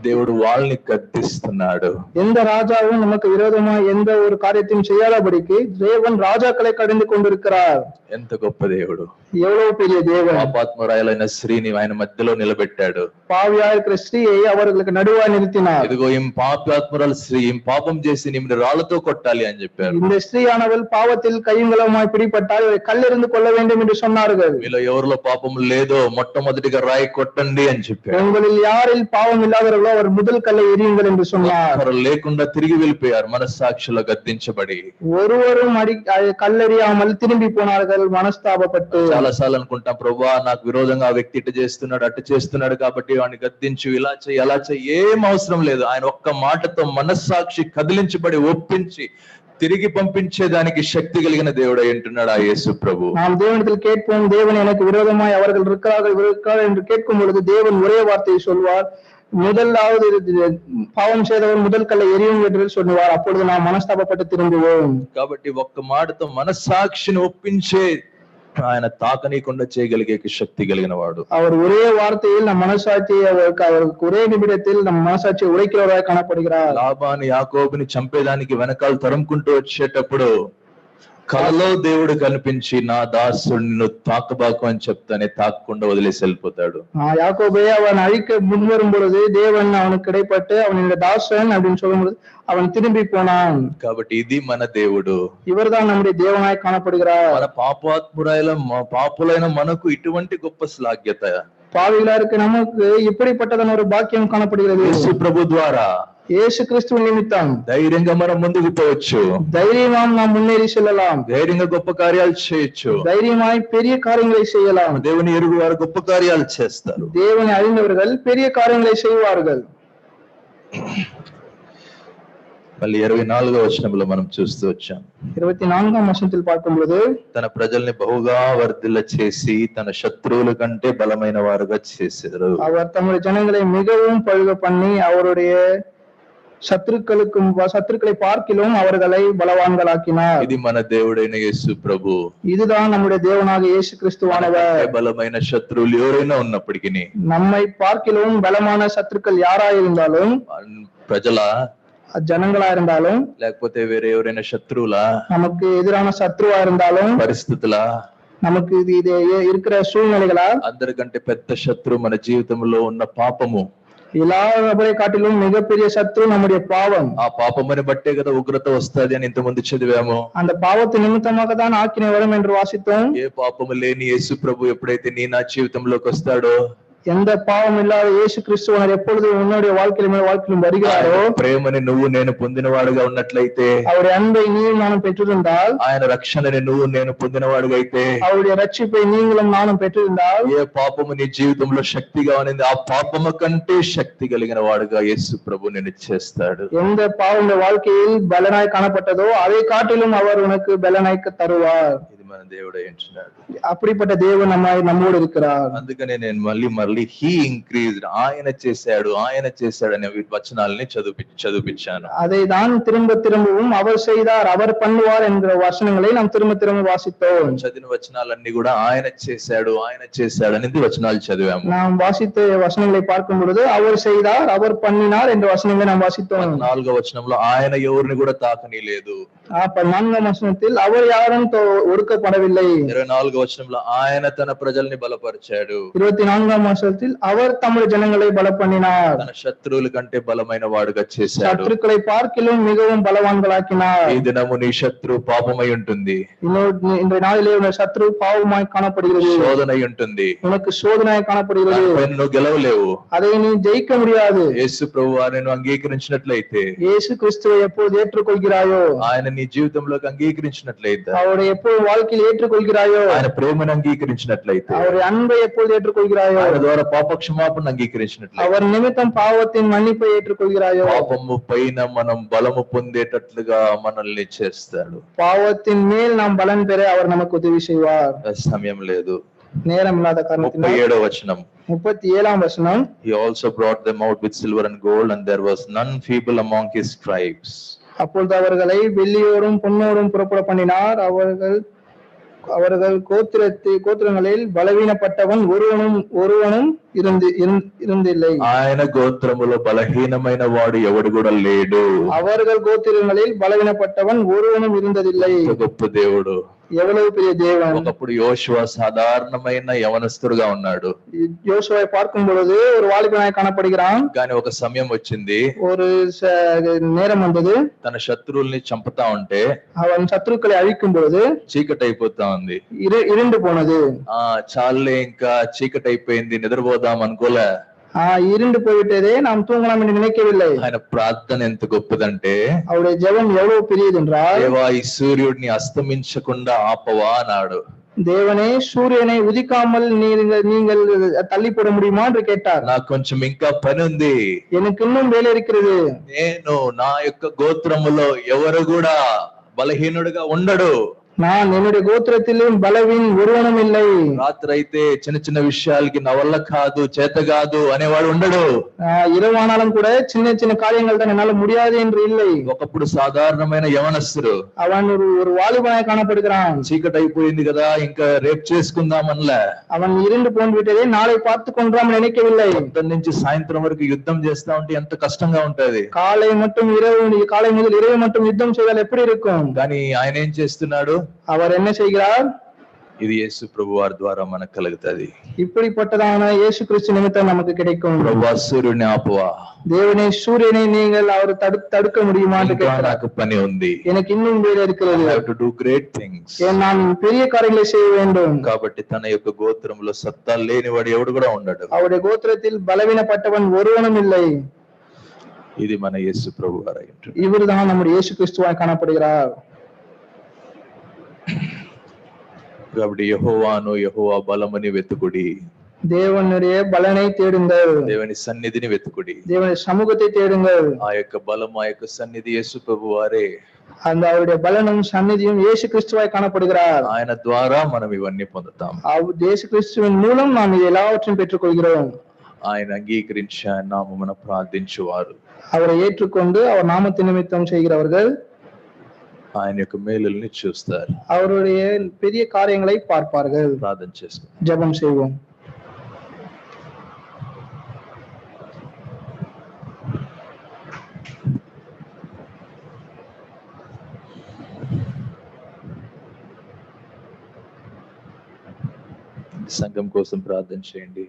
S1: దేవుడు వాళ్ళని గద్దిస్తున్నాడు.
S3: எந்த ராஜாவும் நமக்கு விரோதமா எந்த ஒரு காரியத்தையும் செய்யாதபடிக்கு தேவன் ராஜாக்களை கடிந்து கொண்டிருக்கிறார்.
S1: ఎంత గొప్ప దేవుడు!
S3: எவ்வளவு பெரிய தேவன்!
S1: పాపాత్మురాయలైన స్త్రీని ఆయన మధ్యలో నిలబెట్టాడు.
S3: பாவியா இருக்கிற ஸ்திரீயை அவர்களுக்கு நடுவாய் நிறுத்தினார்.
S1: ఇదిగో ఈ పాపాత్మురాలు స్త్రీ పాపం చేసి నిన్ను రాళ్లతో కొట్టాలి అని చెప్పారు.
S3: இந்த ஸ்திரீயானவள் பாவத்தில் கையுங்களமாய் பிடிபட்டால் கல்லெறிந்து கொள்ள வேண்டும் என்று சொன்னார்கள்.
S1: మీలో ఎవరిలో పాపం లేదో మొట్టమొదటిగా రాయి కొట్టండి అని చెప్పారు.
S3: உங்களில் யாரில் பாவம் இல்லாதவர்களோ அவர் முதல் கல்லை எறியுங்கள் என்று சொன்னார்.
S1: లేకుండా తిరిగి వెళ్ళిపోయారు, మనస్సాక్షిలో గద్దించబడి.
S3: ஒருவரும் கல்லెறியாமல் திரும்பி போனார்கள் మనస్తాపపట్టు.
S1: చాలా సార్లు అనుకుంటాం, ప్రభువా నాకు విరోధంగా ఆ వ్యక్తి ఇటు చేస్తున్నాడు అటు చేస్తున్నాడు కాబట్టి వాడిని గద్దించు, ఇలా చెయ్యి అలా చెయ్యి. ఏం అవసరం లేదు. ఆయన ఒక్క మాటతో మనస్సాక్షి కదిలించబడి ఒప్పించి తిరిగి పంపించేదానికి శక్తి కలిగిన దేవుడు అంటున్నాడు ఆ యేసు ప్రభు.
S3: நாம் தேவனிடத்தில் கேட்போம், தேவன் எனக்கு விரோதமாய் அவர்கள் இருக்கிறார்கள் என்று கேட்கும் பொழுது தேவன் ஒரே வார்த்தையை சொல்வார், முதலாவது பாவம் செய்தவர் முதல் கல்லை எரியும் என்று சொல்லுவார். அப்பொழுது நாம் మనస్తాపపட்டு திரும்புவோம்.
S1: కాబట్టి ఒక్క మాటతో మనస్సాక్షిని ఒప్పించే ఆయన తాకనీయకుండా చేయగలిగే శక్తి కలిగిన వాడు.
S3: அவர் ஒரே வார்த்தையில் நம் மனசாட்சியை அவருக்கு ஒரே நிமிடத்தில் நம் மனசாட்சியை உடைக்கிறவராய் காணப்படுகிறார்.
S1: లాబాను యాకోబుని చంపేదానికి వెనకాల తరుముకుంటూ వచ్చేటప్పుడు కలలో దేవుడు కనిపించి, నా దాసుడు నిన్ను తాకబాకు అని చెప్తానే తాకకుండా వదిలేసి వెళ్ళిపోతాడు.
S3: யாக்கோபை அவன் அழிக்க முன்வரும் பொழுது தேவன் அவனுக்கு இடைப்பட்டு அவன் இந்த தாசன் அப்படின்னு சொல்லும் பொழுது அவன் திரும்பி போனான்.
S1: కాబట్టి ఇది మన దేవుడు.
S3: இவர்தான் நம்முடைய தேவனாய் காணப்படுகிறார்.
S1: మన పాపులైన మనకు ఇటువంటి గొప్ప శ్లాఘ్యత,
S3: பாவிகளா இருக்க நமக்கு இப்படிப்பட்டதான ஒரு பாக்கியம் காணப்படுகிறது.
S1: యేసు ప్రభు ద్వారా
S3: இயேசு கிறிஸ்துவின் நிமித்தம்
S1: ధైర్యంగా మనం ముందుకు పోవచ్చు.
S3: தைரியமாய் நாம் முன்னேறி செல்லலாம்.
S1: ధైర్యంగా గొప్ప కార్యాలు చేయొచ్చు.
S3: தைரியமாய் பெரிய காரியங்களை செய்யலாம்.
S1: దేవుని ఎరుగు వారు గొప్ప కార్యాలు చేస్తారు.
S3: தேவனை அறிந்தவர்கள் பெரிய காரியங்களை செய்வார்கள்.
S1: మళ్ళీ 24వ వచనంలో మనం చూస్తూ వచ్చాం.
S3: 24వ వచనத்தில் பார்க்கும் பொழுது,
S1: తన ప్రజల్ని బహుగా వర్ధిల్ల చేసి తన శత్రువుల కంటే బలమైన వారుగా చేశారు.
S3: அவர் தம்முடைய ஜனங்களை மிகவும் பழுக பண்ணி அவருடைய சத்துருக்களை பார்க்கிலும் அவர்களை பலவான்களாக்கினார்.
S1: ఇది మన దేవుడైన యేసు ప్రభు.
S3: இதுதான் நம்முடைய தேவனாக இயேசு கிறிஸ்துவானவர்.
S1: బలమైన శత్రువులు ఎవరైనా ఉన్నప్పటికీ,
S3: நம்மை பார்க்கிலும் பலமான சத்துருக்கள் யாரா இருந்தாலும்,
S1: ప్రజల
S3: ஜனங்களா இருந்தாலும்,
S1: లేకపోతే వేరే ఎవరైనా శత్రువులా,
S3: நமக்கு எதிரான சத்ருவா இருந்தாலும்,
S1: పరిస్థితులా,
S3: நமக்கு இது இருக்கிற சூழ்நிலைகளா,
S1: అందరికంటే పెద్ద శత్రువు మన జీవితంలో ఉన్న పాపము.
S3: எல்லாவரை காட்டிலும் மிகப்பெரிய சத்ரு நம்முடைய பாவம்.
S1: ఆ పాపముని బట్టే కదా ఉగ్రత వస్తది అని ఇంతకుముందు చదివాము.
S3: அந்த பாவத்தின் நிமித்தமாக தான் ஆக்கினை வரும் என்று வாசித்தோம்.
S1: ఏ పాపము లేని యేసు ప్రభు ఎప్పుడైతే నీ నా జీవితంలోకి వస్తాడో,
S3: எந்த பாவம் இல்லாத இயேசு கிறிஸ்துவனர் எப்பொழுது உன்னுடைய வாழ்க்கையிலும் வருகிறாரோ,
S1: ప్రేమని నువ్వు నేను పొందినవాడుగా ఉన్నట్లయితే,
S3: அவருடைய அன்பை நீயும் நானும் பெற்றிருந்தால்,
S1: ఆయన రక్షణని నువ్వు నేను పొందినవాడుగా అయితే,
S3: அவருடைய ரட்சிப்பை நீங்களும் நானும் பெற்றிருந்தால்,
S1: ఏ పాపము నీ జీవితంలో శక్తిగా ఉన్నది ఆ పాపము కంటే శక్తి కలిగిన వాడుగా యేసు ప్రభు నిన్ను చేస్తాడు.
S3: எந்த பாவம் வாழ்க்கையில் பலனாய் காணப்பட்டதோ அதை காட்டிலும் அவர் உனக்கு பலனாய் தருவார்.
S1: ఇది మన దేవుడే ఎంచున్నాడు.
S3: அப்படிப்பட்ட தேவன் நம்மோடு இருக்கிறார்.
S1: అందుకనే నేను మళ్ళీ హీ ఇంక్రీజ్డ్, ఆయన చేశాడు అనే వచనాలని చదివించాను.
S3: அதை தான் திரும்பவும் அவர் செய்தார், அவர் பண்ணுவார் என்கிற வசனங்களை நாம் திரும்ப வாசித்தோம்.
S1: చదివిన వచనాలన్నీ కూడా ఆయన చేశాడు అనేది వచనాలు చదివాము.
S3: நாம் வாசித்த வசனங்களை பார்க்கும் பொழுது அவர் செய்தார், அவர் பண்ணினார் என்ற வசனங்களை நாம் வாசித்தோம்.
S1: 4వ వచనంలో ఆయన ఎవరిని కూడా తాకని లేదు.
S3: 4వ వచనத்தில் அவர் யாரும் ஒடுக்கப்படவில்லை.
S1: 24వ వచనంలో ఆయన తన ప్రజల్ని బలపరిచాడు.
S3: 24వ వచనத்தில் அவர் தம்முடைய ஜனங்களை பலப்பண்ணினார்.
S1: తన శత్రువుల కంటే బలమైన వాడుగా చేశాడు.
S3: శత్రుக்களை பார்க்கிலும் மிகவும் பலவான்களாக்கினார்.
S1: ఈ దినము నీ శత్రు పాపమై ఉంటుంది.
S3: இன்றைய நாளிலே உன் சத்ரு பாவமாய் காணப்படுகிறது.
S1: శోధనై ఉంటుంది.
S3: உனக்கு சோதனையாய் காணப்படுகிறது.
S1: నువ్వు గెలవలేవు.
S3: அதை நீ ஜெயிக்க முடியாது.
S1: యేసు ప్రభువారిని నువ్వు అంగీకరించినట్లయితే,
S3: యేసు கிறிஸ்துவை எப்போது ஏற்றுக்கொள்கிறாயோ,
S1: ఆయన నీ జీవితంలోకి అంగీకరించినట్లయితే,
S3: அவரை எப்போது வாழ்க்கையில் ஏற்றுக்கொள்கிறாயோ,
S1: ఆయన ప్రేమను అంగీకరించినట్లయితే,
S3: அவருடைய அன்பை எப்போது ஏற்றுக்கொள்கிறாயோ,
S1: ఆయన ద్వారా పాప క్షమాపణ అంగీకరించినట్లయితే,
S3: அவர் நிமித்தம் பாவத்தின் மன்னிப்பை ஏற்றுக்கொள்கிறாயோ,
S1: పాపము పైన మనం బలము పొందేటట్లుగా మనల్ని చేస్తాడు.
S3: பாவத்தின் மேல் நாம் பலன் பெற அவர் நமக்கு உதவி செய்வார்.
S1: సమయం లేదు,
S3: நேரம் இல்லாத காரணத்தினால்
S1: 37వ వచనం.
S3: 37వ వచనం,
S1: He also brought them out with silver and gold, and there was none feeble among his tribes.
S3: அப்பொழுது அவர்களை வெள்ளியோடும் பொன்னோடும் புறப்பட பண்ணினார். அவர்கள் கோத்திரங்களில் பலவீனப்பட்டவன் ஒருவனும் இருந்தில்லை.
S1: ఆయన గోత్రములో బలహీనమైన వాడు ఎవడు కూడా లేడు.
S3: அவர்கள் கோத்திரங்களில் பலவீனப்பட்டவன் ஒருவனும் இருந்ததில்லை.
S1: గొప్ప దేవుడు,
S3: எவ்வளவு பெரிய தேவன்.
S1: ఒకప్పుడు యోషువ సాధారణమైన యవనస్తుడుగా ఉన్నాడు.
S3: யோசுவை பார்க்கும் பொழுது ஒரு வாலிபனாய் காணப்படுகிறான்.
S1: కానీ ఒక సమయం వచ్చింది,
S3: ஒரு நேரம் வந்தது,
S1: తన శత్రువుల్ని చంపుతా ఉంటే
S3: அவன் சத்துருக்களை அழிக்கும் பொழுது
S1: చీకటి అయిపోతా ఉంది.
S3: இருண்டு போனது.
S1: చాలే ఇంకా చీకటి అయిపోయింది, నిద్రపోదాం అనుకోలే.
S3: இருண்டு போய்விட்டதே, நாம் தூங்கலாம் என்று நினைக்கவில்லை.
S1: ఆయన ప్రార్థన ఎంత గొప్పదంటే,
S3: அவருடைய ஜெபம் எவ்வளவு பெரியது என்றால்,
S1: దేవా ఈ సూర్యుడిని అస్తమించకుండా ఆపవా అన్నాడు.
S3: தேவனே சூரியனை உதிக்காமல் நீங்கள் தள்ளி போட முடியுமா என்று கேட்டார்.
S1: నాకు కొంచెం ఇంకా పని ఉంది,
S3: எனக்கு இன்னும் வேலை இருக்கிறது.
S1: నేను నా యొక్క గోత్రములో ఎవరు కూడా బలహీనుడిగా ఉండడు.
S3: நான் என்னுடைய கோத்திரத்திலும் பலவீன் ஒருவனும் இல்லை.
S1: రాత్రి అయితే చిన్న చిన్న విషయాలకి నా వల్ల కాదు, చేత కాదు అనేవాడు ఉండడు.
S3: இரவானாலும் கூட சின்ன சின்ன காரியங்கள் தான் என்னால முடியாது என்று இல்லை.
S1: ఒకప్పుడు సాధారణమైన యవనస్తుడు,
S3: அவன் ஒரு வாலிபனாய் காணப்படுகிறான்.
S1: చీకటి అయిపోయింది కదా ఇంకా రేపు చేసుకుందామనలే.
S3: அவன் இருண்டு போன் விட்டதே, நாளை பார்த்து கொண்டாம் நினைக்கவில்லை.
S1: పొద్దున్న నుంచి సాయంత్రం వరకు యుద్ధం చేస్తా ఉంటే ఎంత కష్టంగా ఉంటది.
S3: காலை முதல் இரவு மட்டும் யுத்தம் செய்தால் எப்படி இருக்கும்.
S1: కానీ ఆయన ఏం చేస్తున్నాడు,
S3: அவர் என்ன செய்கிறார்,
S1: ఇది యేసు ప్రభు వారి ద్వారా మనకు కలుగుతది.
S3: இப்படிப்பட்டதான இயேசு கிறிஸ்து நிமித்தம் நமக்கு கிடைக்கும்.
S1: ప్రభువా సూర్యుని ఆపువా,
S3: தேவனே சூரியனை நீங்கள் அவர் தடுக்க முடியுமா என்று கேட்கிறார்.
S1: నాకు పని ఉంది,
S3: எனக்கு இன்னும் வேலை இருக்கிறது,
S1: I have to do great things.
S3: நான் பெரிய காரியங்களை செய்ய வேண்டும்.
S1: కాబట్టి తన యొక్క గోత్రంలో సత్తా లేనివాడు ఎవడు కూడా ఉండడు.
S3: அவருடைய கோத்திரத்தில் பலவீனப்பட்டவன் ஒருவனும் இல்லை.
S1: ఇది మన యేసు ప్రభు వారు.
S3: இவர்தான் நம்முடைய இயேசு கிறிஸ்துவாய் காணப்படுகிறார்.
S1: కాబట్టి యెహోవా బలముని వెతుకుడి,
S3: தேவனுடைய பலனை தேடுங்கள்,
S1: దేవుని సన్నిధిని వెతుకుడి,
S3: தேவனுடைய சமூகத்தை தேடுங்கள்.
S1: ఆ యొక్క బలం, ఆ యొక్క సన్నిధి యేసు ప్రభు వారే.
S3: அந்த அவருடைய பலனும் சந்நிதியும் இயேசு கிறிஸ்துவாய் காணப்படுகிறார்.
S1: ఆయన ద్వారా మనం ఇవన్నీ పొందుతాం.
S3: இயேசு கிறிஸ்துவின் மூலம் நாம் எல்லாவற்றையும் பெற்றுக்கொள்கிறோம்.
S1: ఆయన అంగీకరించి ఆయన నామమున ప్రార్థించువారు,
S3: அவரை ஏற்றுக்கொண்டு அவர் நாமத்து நிமித்தம் செய்கிறவர்கள்
S1: ఆయన యొక్క మేలుల్ని చూస్తారు.
S3: அவருடைய பெரிய காரியங்களை பார்ப்பார்கள்.
S1: ప్రార్థన చేసుకోండి,
S3: ஜெபம் செய்வோம்.
S1: సంఘం కోసం ప్రార్థన చేయండి.